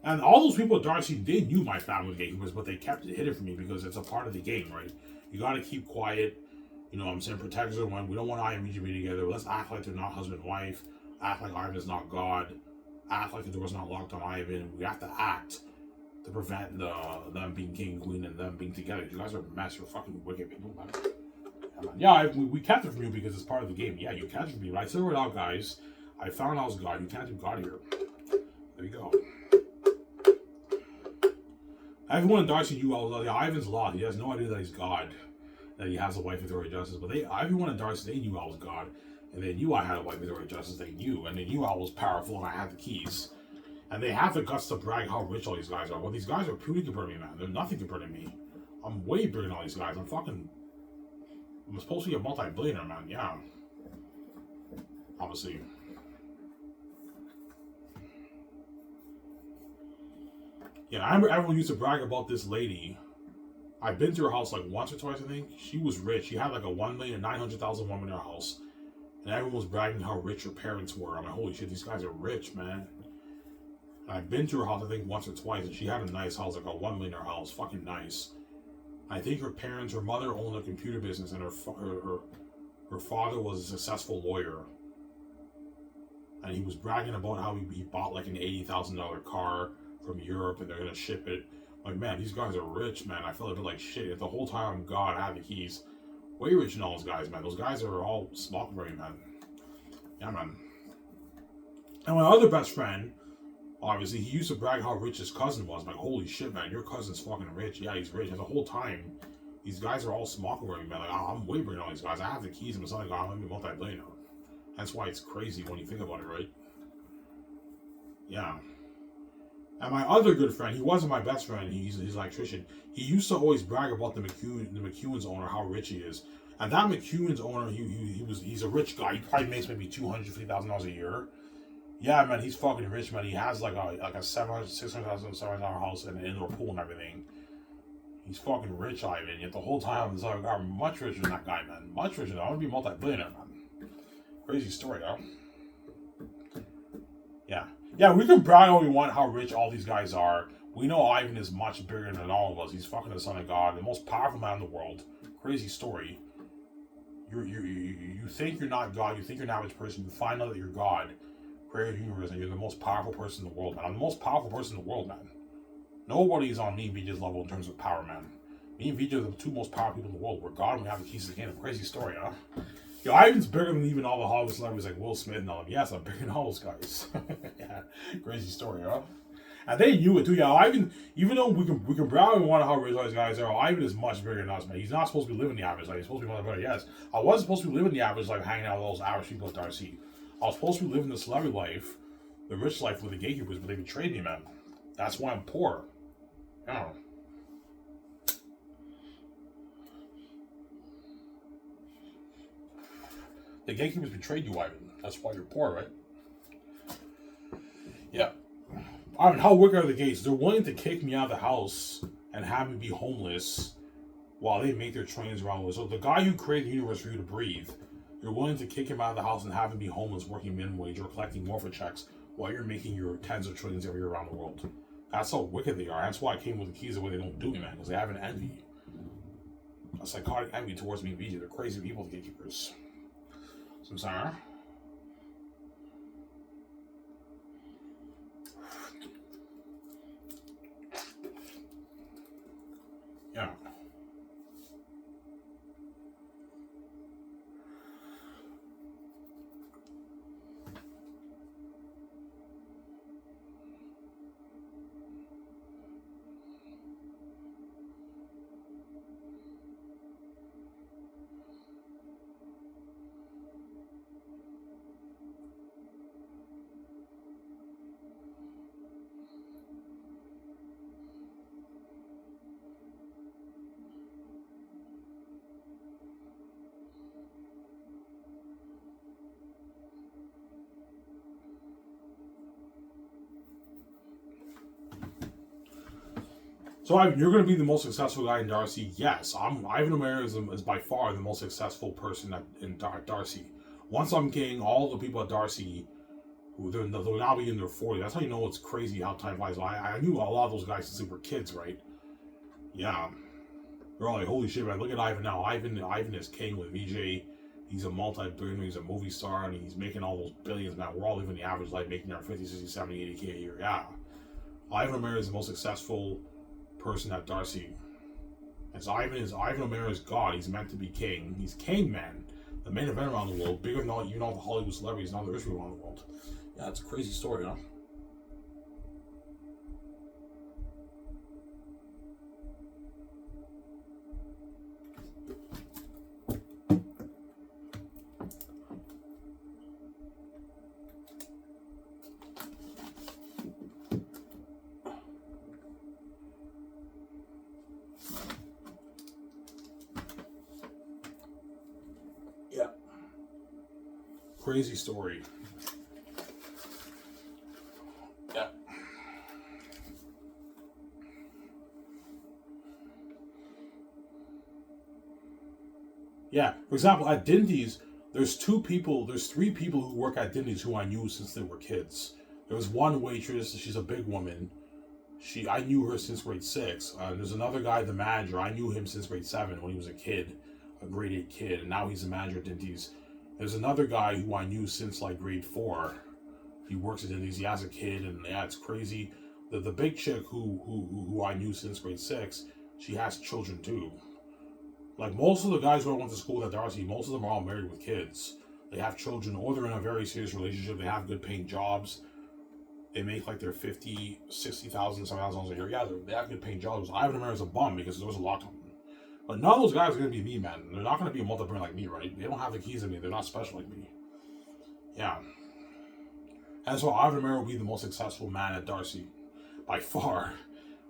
And all those people at Darcy, they knew my family was gatekeepers, but they kept it hidden from me because it's a part of the game, right? You gotta keep quiet. You know what I'm saying? Protect everyone. We don't want Ivan and BJ be together. Let's act like they're not husband and wife. Act like Ivan is not God. Act like the door's not locked on Ivan. We have to act to prevent them being king and queen and them being together. You guys are a mess. You're fucking wicked people, man. Yeah, we kept it from you because it's part of the game. Yeah, you kept it from me. But I said it out, guys. I found I was God. You can't do God here. There you go. Everyone in Darcy knew Ivan's lost. He has no idea that he's God, that he has a wife, Victoria Justice. But everyone in Darcy, they knew I was God, and they knew I had a wife, Victoria Justice. They knew, and they knew I was powerful and I had the keys. And they have the guts to brag how rich all these guys are. Well, these guys are puny compared to me, man. They're nothing compared to me. I'm way bigger than all these guys. I'm supposed to be a multi-billionaire, man. Yeah. Obviously. Yeah, I remember everyone used to brag about this lady. I've been to her house like once or twice, I think. She was rich. She had like a $1,900,000 woman in her house. And everyone was bragging how rich her parents were. I'm like, holy shit, these guys are rich, man. And I've been to her house, I think, once or twice, and she had a nice house, like a $1 million house. Fucking nice. I think her mother owned a computer business, and her father was a successful lawyer. And he was bragging about how he bought like an $80,000 car from Europe, and they're gonna ship it. Like, man, these guys are rich, man. I feel a bit like shit. If the whole time I'm God, I have the keys. Way richer than all those guys, man. Those guys are all smart brain, man. Yeah, man. And my other best friend, obviously, he used to brag how rich his cousin was. I'm like, holy shit, man, your cousin's fucking rich. Yeah, he's rich. And the whole time, these guys are all smart brain, man. Like, I'm way bigger than all these guys. I have the keys. I'm something. I'm gonna be multi-billionaire. That's why it's crazy when you think about it, right? Yeah. And my other good friend, he wasn't my best friend. He's an electrician. He used to always brag about the McEwen's owner, how rich he is. And that McEwen's owner, he's a rich guy. He probably makes maybe $250,000 a year. Yeah, man, he's fucking rich, man. He has like a $600,000 house and an indoor pool and everything. He's fucking rich, Ivan. Yet the whole time, this other guy much richer than that guy, man. Much richer. I want to be a multi-billionaire, man. Crazy story, huh? Yeah. Yeah, we can brag all we want how rich all these guys are. We know Ivan is much bigger than all of us. He's fucking the son of God, the most powerful man in the world. Crazy story. You think you're not God. You think you're an average person. You find out that you're God. Creator of the universe, and you're the most powerful person in the world, man. I'm the most powerful person in the world, man. Nobody's on me and VJ's level in terms of power, man. Me and VJ are the two most powerful people in the world. We're God and we have the keys to the kingdom. Crazy story, huh? Yo, Ivan's bigger than even all the Hollywood celebrities like Will Smith and all them. Yes, I'm bigger than all those guys. Yeah, crazy story, huh? And they knew it too. Yeah, Ivan, even though we can brag and wonder how rich all these guys are, Ivan is much bigger than us, man. He's not supposed to be living the average life. He's supposed to be much better. Yes, I wasn't supposed to be living the average life, hanging out with those average people at Darcy. I was supposed to be living the celebrity life, the rich life with the gatekeepers, but they betrayed me, man. That's why I'm poor. Yeah. The gatekeepers betrayed you, Ivan. That's why you're poor, right? Yeah. Ivan, how wicked are the gates? They're willing to kick me out of the house and have me be homeless while they make their trains around. So the guy who created the universe for you to breathe, you're willing to kick him out of the house and have him be homeless, working minimum wage or collecting morpher checks while you're making your tens of trillions every year around the world. That's how wicked they are. That's why I came with the keys the way they don't do me, man, because they have an envy. A psychotic envy towards me and VJ. They're crazy people, the gatekeepers. So I'm sorry. Yeah. So Ivan, you're going to be the most successful guy in Darcy. Yes, Ivan O'Mara is by far the most successful person in Darcy. Once I'm king, all the people at Darcy, they'll now be in their 40s. That's how you know it's crazy how time flies. I knew a lot of those guys since they were kids, right? Yeah. They're all like, holy shit, man, look at Ivan now. Ivan is king with VJ. He's a multi-billionaire, he's a movie star, and he's making all those billions, man. We're all living the average life, making our 50, 60, 70, 80K a year. Yeah. Ivan O'Mara is the most successful person at Darcy. And so Ivan O'Mara is God. He's meant to be king. He's king, man. The main event around the world, bigger than all the Hollywood celebrities and all the rich people around the world. Yeah, it's a crazy story, huh? Yeah. Crazy story. Yeah. Yeah. For example, at Dindy's, there's three people who work at Dindy's who I knew since they were kids. There was one waitress, she's a big woman. I knew her since grade 6. There's another guy, the manager. I knew him since grade 7 when he was a kid, a grade 8 kid, and now he's a manager at Dinty's. There's another guy who I knew since like grade 4. He works at Dinty's. He has a kid, and yeah, it's crazy. The big chick who I knew since grade 6, she has children too. Like most of the guys who I went to school at Darcy, most of them are all married with kids. They have children, or they're in a very serious relationship. They have good paying jobs. They make like their 50, 60,000, $7,000 a year. Yeah, they have good paying jobs. Ivan O'Mara is a bum because there was a lot of them. But none of those guys are going to be me, man. They're not going to be a multi-billionaire like me, right? They don't have the keys to me. They're not special like me. Yeah. And so Ivan O'Mara will be the most successful man at Darcy. by far.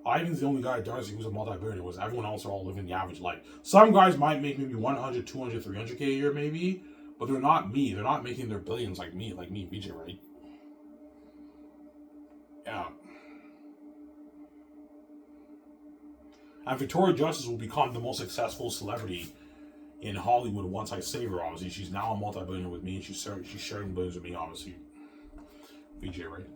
Ivan's the only guy at Darcy who's a multi-billionaire, was everyone else are all living the average life. Some guys might make maybe 100, 200, 300K a year maybe, but they're not me. They're not making their billions like me and VJ, right? Yeah. And Victoria Justice will become the most successful celebrity in Hollywood once I save her, obviously. She's now a multi-billionaire with me, and she's sharing billions with me, obviously. VJ, right?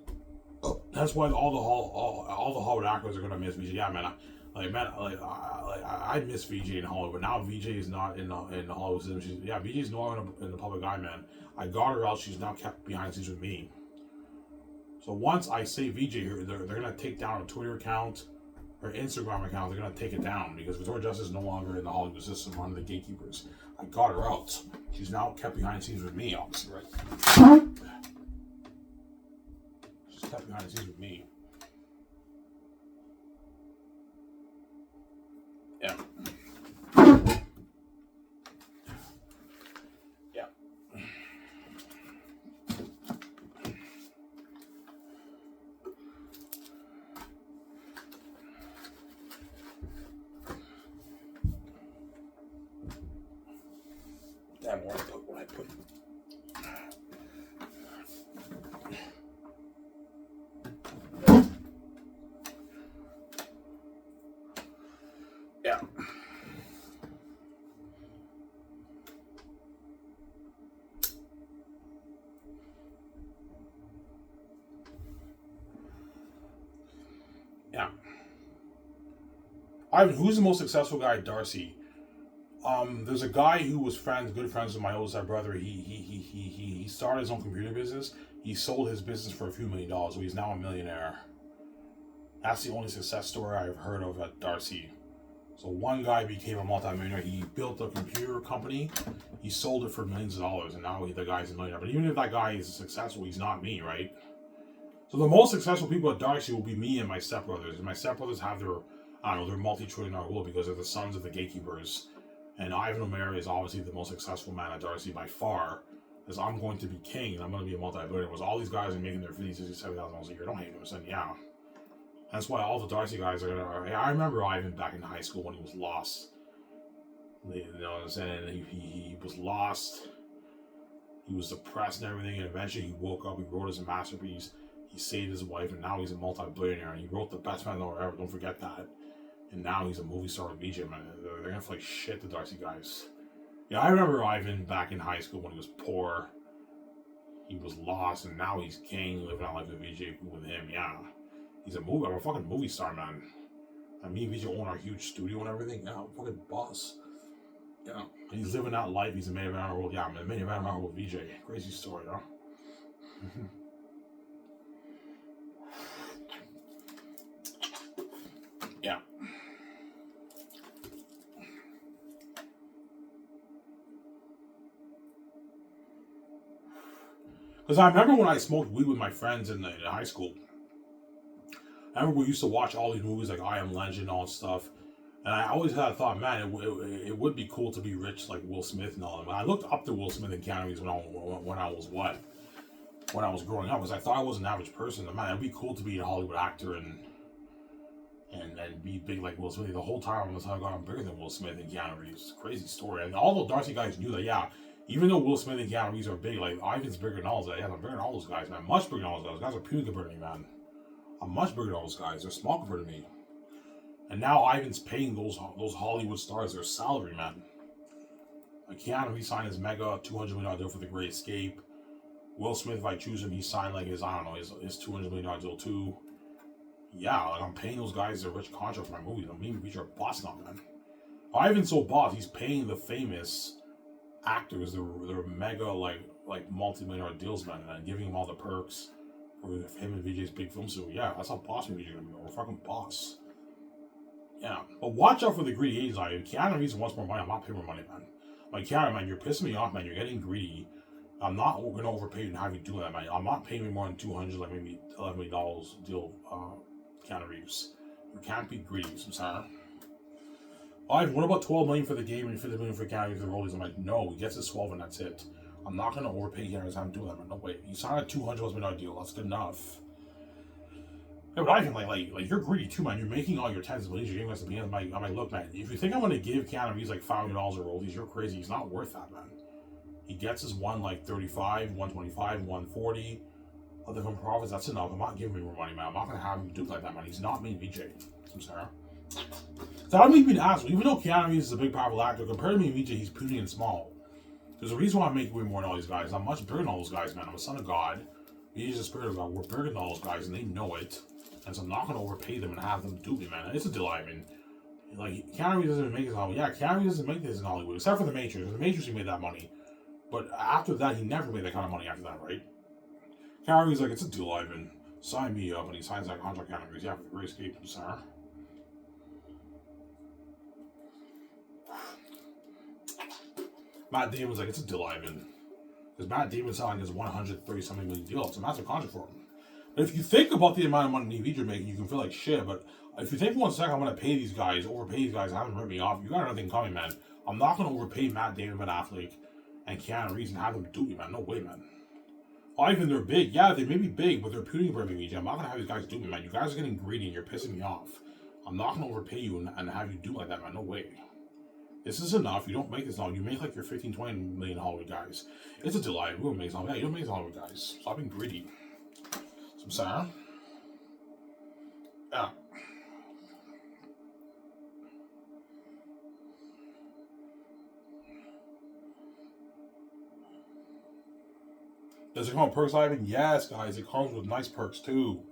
Oh. That's why all the Hollywood actors are gonna miss VJ. Yeah, man. I miss VJ in Hollywood. Now VJ is not in the Hollywood system. VJ is no longer in the public eye, man. I got her out. She's now kept behind the scenes with me. So once I say VJ here, they're gonna take down her Twitter account, her Instagram account. They're gonna take it down because Victoria Justice is no longer in the Hollywood system, one of the gatekeepers. I got her out. She's now kept behind the scenes with me, obviously, right? She's kept behind the scenes with me. Yeah. Yeah. Damn, what I put. Yeah. Yeah. Who's the most successful guy at Darcy? There's a guy who was good friends with my oldest brother. He started his own computer business. He sold his business for a few $1 million, so he's now a millionaire. That's the only success story I've heard of at Darcy. So one guy became a multimillionaire. He built a computer company. He sold it for millions of dollars, and now the guy's a millionaire. But even if that guy is successful, he's not me, right? So the most successful people at Darcy will be me and my stepbrothers. And my stepbrothers have their multi-trillion-dollar will because they're the sons of the gatekeepers. And Ivan O'Meara is obviously the most successful man at Darcy by far, as I'm going to be king and I'm going to be a multi-billionaire. Because all these guys are making their $50,000, $60,000, $70,000 a year. Don't hate them, yeah. That's why all the Darcy guys are gonna. I remember Ivan back in high school when he was lost. You know what I'm saying? He was lost. He was depressed and everything, and eventually he woke up. He wrote his masterpiece. He saved his wife, and now he's a multi-billionaire. And he wrote the best man ever. Don't forget that. And now he's a movie star with VJ, man. They're gonna feel like shit, the Darcy guys. Yeah, I remember Ivan back in high school when he was poor. He was lost, and now he's king, living out life with VJ with him. Yeah. I'm a fucking movie star, man. And me and VJ own our huge studio and everything. Yeah, I'm a fucking boss. Yeah. And he's living that life. He's a man of our world. Yeah, I'm a man of our world with VJ. Crazy story, huh? Yeah. Because I remember when I smoked weed with my friends in high school. I remember we used to watch all these movies like I Am Legend and all that stuff. And I always had a thought, man, it would be cool to be rich like Will Smith and all that. I looked up to Will Smith and Keanu Reeves when I was growing up, because I thought I was an average person. Man, it'd be cool to be a Hollywood actor and be big like Will Smith. The whole time I'm bigger than Will Smith and Keanu Reeves. Crazy story. And all the Darcy guys knew that, yeah, even though Will Smith and Keanu Reeves are big, like Ivan's bigger than all those guys. Yeah, I'm bigger than all those guys, man. Much bigger than all those guys. Those guys are puny compared to me, man. I'm much bigger than those guys. They're small compared to me. And now Ivan's paying those Hollywood stars their salary, man. Like Keanu, he signed his mega $200 million deal for The Great Escape. Will Smith, if I choose him, he signed like his $200 million deal too. Yeah, like I'm paying those guys their rich contract for my movies. I mean, we are boss now, man. Ivan's so boss, he's paying the famous actors their mega like multi-million dollar deals, man, and giving them all the perks. For him and VJ's big film studio. Yeah, that's how boss VJ gonna be. We're fucking boss. Yeah. But watch out for the greedy age. Like, Keanu Reeves wants more money. I'm not paying more money, man. Like, Keanu, man, you're pissing me off, man. You're getting greedy. I'm not gonna overpay you and have you do that, man. I'm not paying you more than $200, like maybe $11 million deal, Keanu Reeves. You can't be greedy, I'm sorry. Alright, what about $12 million for the game and $50 million for Keanu Reeves for the rollies? I'm like, no, he gets his 12 and that's it. I'm not gonna overpay Keanu Reeves. I'm doing that, man. No way. You signed a $200 million deal. That's good enough. Yeah, but I can like you're greedy too, man. You're making all your tens of millions. You're giving us the beginning. I'm like, look, man. If you think I'm gonna give Keanu Reeves like $500 a royalties, you're crazy. He's not worth that, man. He gets his 135, 125, 140. Other from profits, that's enough. I'm not giving him more money, man. I'm not gonna have him do like that, man. He's not me, VJ. I'm sorry. So I don't mean to ask, even though Keanu Reeves is a big powerful actor, compared to me and VJ, he's puny and small. There's a reason why I make way more than all these guys. I'm much bigger than all those guys, man. I'm a son of God. He's a spirit of God. We're bigger than all those guys, and they know it. And so I'm not gonna overpay them and have them do me, man. It's a deal. I mean, like Keanu Reeves doesn't make this in Hollywood. Yeah, Keanu Reeves doesn't make this in Hollywood, except for The Matrix. The Matrix, he made that money. But after that, he never made that kind of money after that, right? Keanu Reeves like, it's a deal, Ivan. Sign me up, and he signs that contract. Keanu Reeves, yeah, for the Great Escape, sir. Matt Damon's like, it's a deal, Ivan. Because Matt Damon's selling his 130-something million deal. It's a massive contract for him. But if you think about the amount of money you're making, you can feel like shit. But if you think for 1 second, I'm going to pay these guys, overpay these guys, have them rip me off, you got nothing coming, man. I'm not going to overpay Matt Damon, Ben Affleck, and Keanu Reeves and have them do me, man. No way, man. Ivan, they're big. Yeah, they may be big, but they're puny for me, I'm not going to have these guys do me, man. You guys are getting greedy and you're pissing me off. I'm not going to overpay you and have you do like that, man. No way. This is enough. You don't make this now. You make like your 15, 20 million Hollywood guys. It's a delight. We don't make this. Yeah, you don't make this Hollywood guys. Stop being greedy. Some Sarah. Yeah. Does it come with perks, Ivan? Yes, guys. It comes with nice perks too.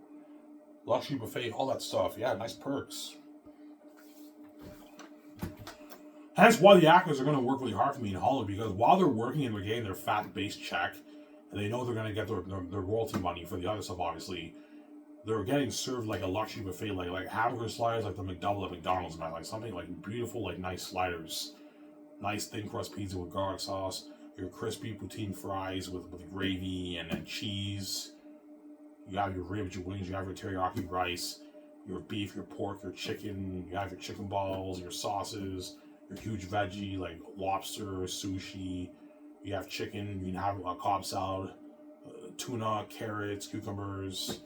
Luxury buffet, all that stuff. Yeah, nice perks. Hence why the actors are going to work really hard for me in Hollywood, because while they're working and they're getting their fat base check, and they know they're going to get their royalty money for the other stuff, obviously, they're getting served like a luxury buffet, like hamburger sliders, like the McDouble at McDonald's, man, like something like beautiful, like nice sliders, nice thin crust pizza with garlic sauce, your crispy poutine fries with gravy and then cheese. You have your ribs, your wings, you have your teriyaki rice, your beef, your pork, your chicken, you have your chicken balls, your sauces, your huge veggie like lobster, sushi. You have chicken. You can have a Cobb salad, tuna, carrots, cucumbers,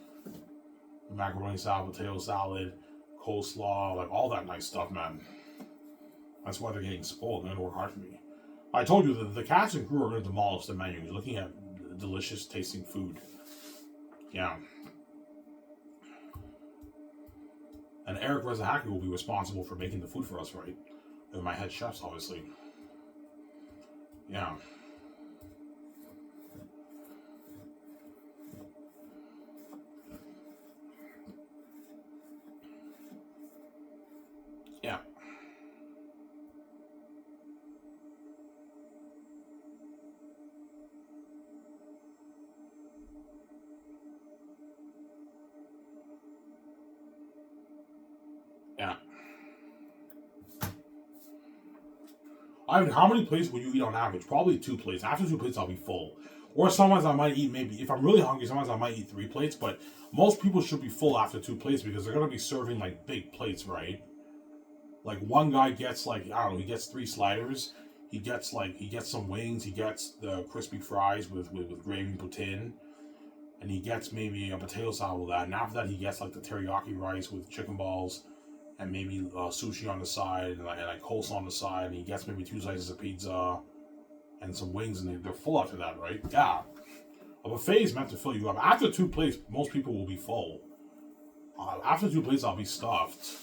macaroni salad, potato salad, coleslaw, like all that nice stuff, man. That's why they're getting spoiled. They're gonna work hard for me. I told you that the cast and crew are gonna demolish the menu. You're looking at delicious tasting food. Yeah. And Eric Rezahaki will be responsible for making the food for us, right? They're my head chefs, obviously. Yeah. Yeah. Yeah. How many plates will you eat on average? Probably 2 plates. After 2 plates, I'll be full. Or sometimes I might eat maybe, if I'm really hungry, sometimes I might eat 3 plates, but most people should be full after 2 plates because they're going to be serving like big plates, right? Like one guy gets like, I don't know, he gets 3 sliders. He gets some wings. He gets the crispy fries with gravy and poutine. And he gets maybe a potato salad with that. And after that, he gets like the teriyaki rice with chicken balls and maybe sushi on the side and like coleslaw on the side. And he gets maybe 2 slices of pizza and some wings, and they're full after that, right? Yeah. A buffet is meant to fill you up. After 2 plates, most people will be full. After 2 plates, I'll be stuffed.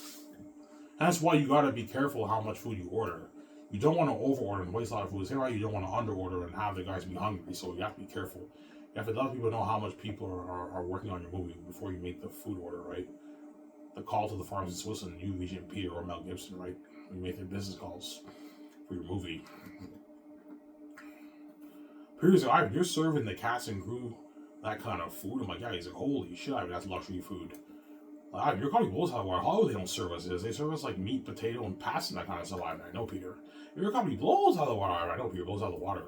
That's why you gotta be careful how much food you order. You don't want to over-order and waste a lot of food. Same way you don't want to under-order and have the guys be hungry. So you have to be careful. You have to let people know how much people are working on your movie before you make the food order, right? The call to the farms in Switzerland, you, Vijay and Peter, or Mel Gibson, right? When you make their business calls for your movie. Peter's like, Ivan, you're serving the cast and crew that kind of food. I'm like, yeah. He's like, holy shit, Ivan, that's luxury food. Like, your company blows out of water. Hollywood, they don't serve us this. They serve us like meat, potato, and pasta and that kind of stuff. I know, Peter. Your company blows out of the water. I know, Peter. Blows out of the water.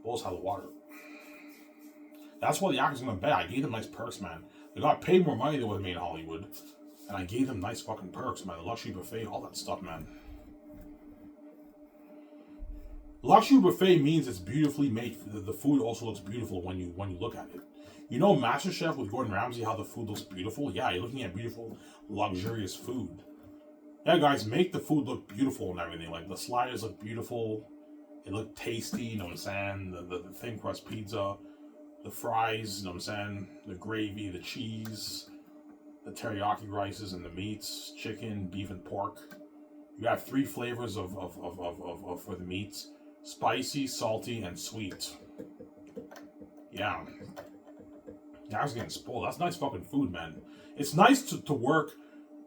Blows out of the water. That's why the actors are gonna bet. I gave them nice perks, man. They got paid more money than what they made in Hollywood, and I gave them nice fucking perks, man. The luxury buffet, all that stuff, man. Luxury buffet means it's beautifully made. The food also looks beautiful when you look at it. You know, MasterChef with Gordon Ramsay, how the food looks beautiful. Yeah, you're looking at beautiful, luxurious food. Yeah, guys, make the food look beautiful and everything. Like the sliders look beautiful. They look tasty. You know what I'm saying? The thin crust pizza, the fries. You know what I'm saying? The gravy, the cheese, the teriyaki rices and the meats, chicken, beef, and pork. You have 3 flavors of for the meats: spicy, salty, and sweet. Yeah. I was getting spoiled. That's nice fucking food, man. It's nice to work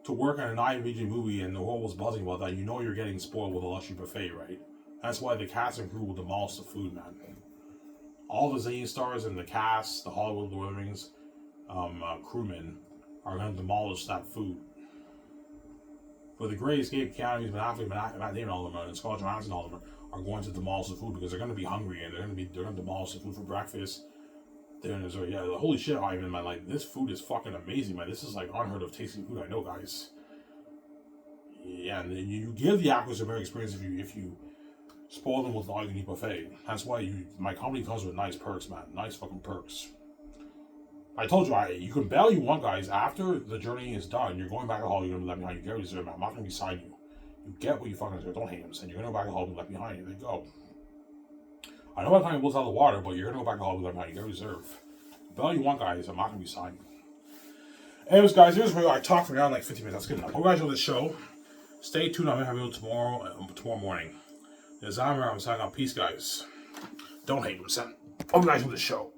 on an IMDb movie and the world was buzzing about that. You know you're getting spoiled with a luxury buffet, right? That's why the cast and crew will demolish the food, man. All the Zane stars and the cast, the Hollywood Lord of the Rings crewmen, are going to demolish that food. For the Great Escape, Keanu, Ben Affleck, Matt Damon, all of them, and Scarlett Johansson, all of them are going to demolish the food because they're going to be hungry and they're going to demolish the food for breakfast. Yeah, holy shit, Ivan, man, like, this food is fucking amazing, man. This is, like, unheard of tasty food, I know, guys. Yeah, and you give the actors a better experience if you spoil them with all-you-can-eat buffet. That's why my company comes with nice perks, man. Nice fucking perks. I told you, you can bail you want, guys. After the journey is done, you're going back to Hollywood and left behind. You get what you deserve, man. I'm not going to be signing you. You get what you fucking deserve. Don't hate him, son. You're going to go back to Hollywood and left behind. There you go. I know my time blows out of the water, but you're going to go back to Hollywood and left behind. You get what you deserve. Bail you want, guys. I'm not going to be signing you. Anyways, guys, here's where I talked for now like 15 minutes. That's good enough. Hope you guys enjoyed this show. Stay tuned. I'm going to have a video tomorrow morning. This is I'm signing out. Peace, guys. Don't hate him, son. Hope you guys enjoyed the show.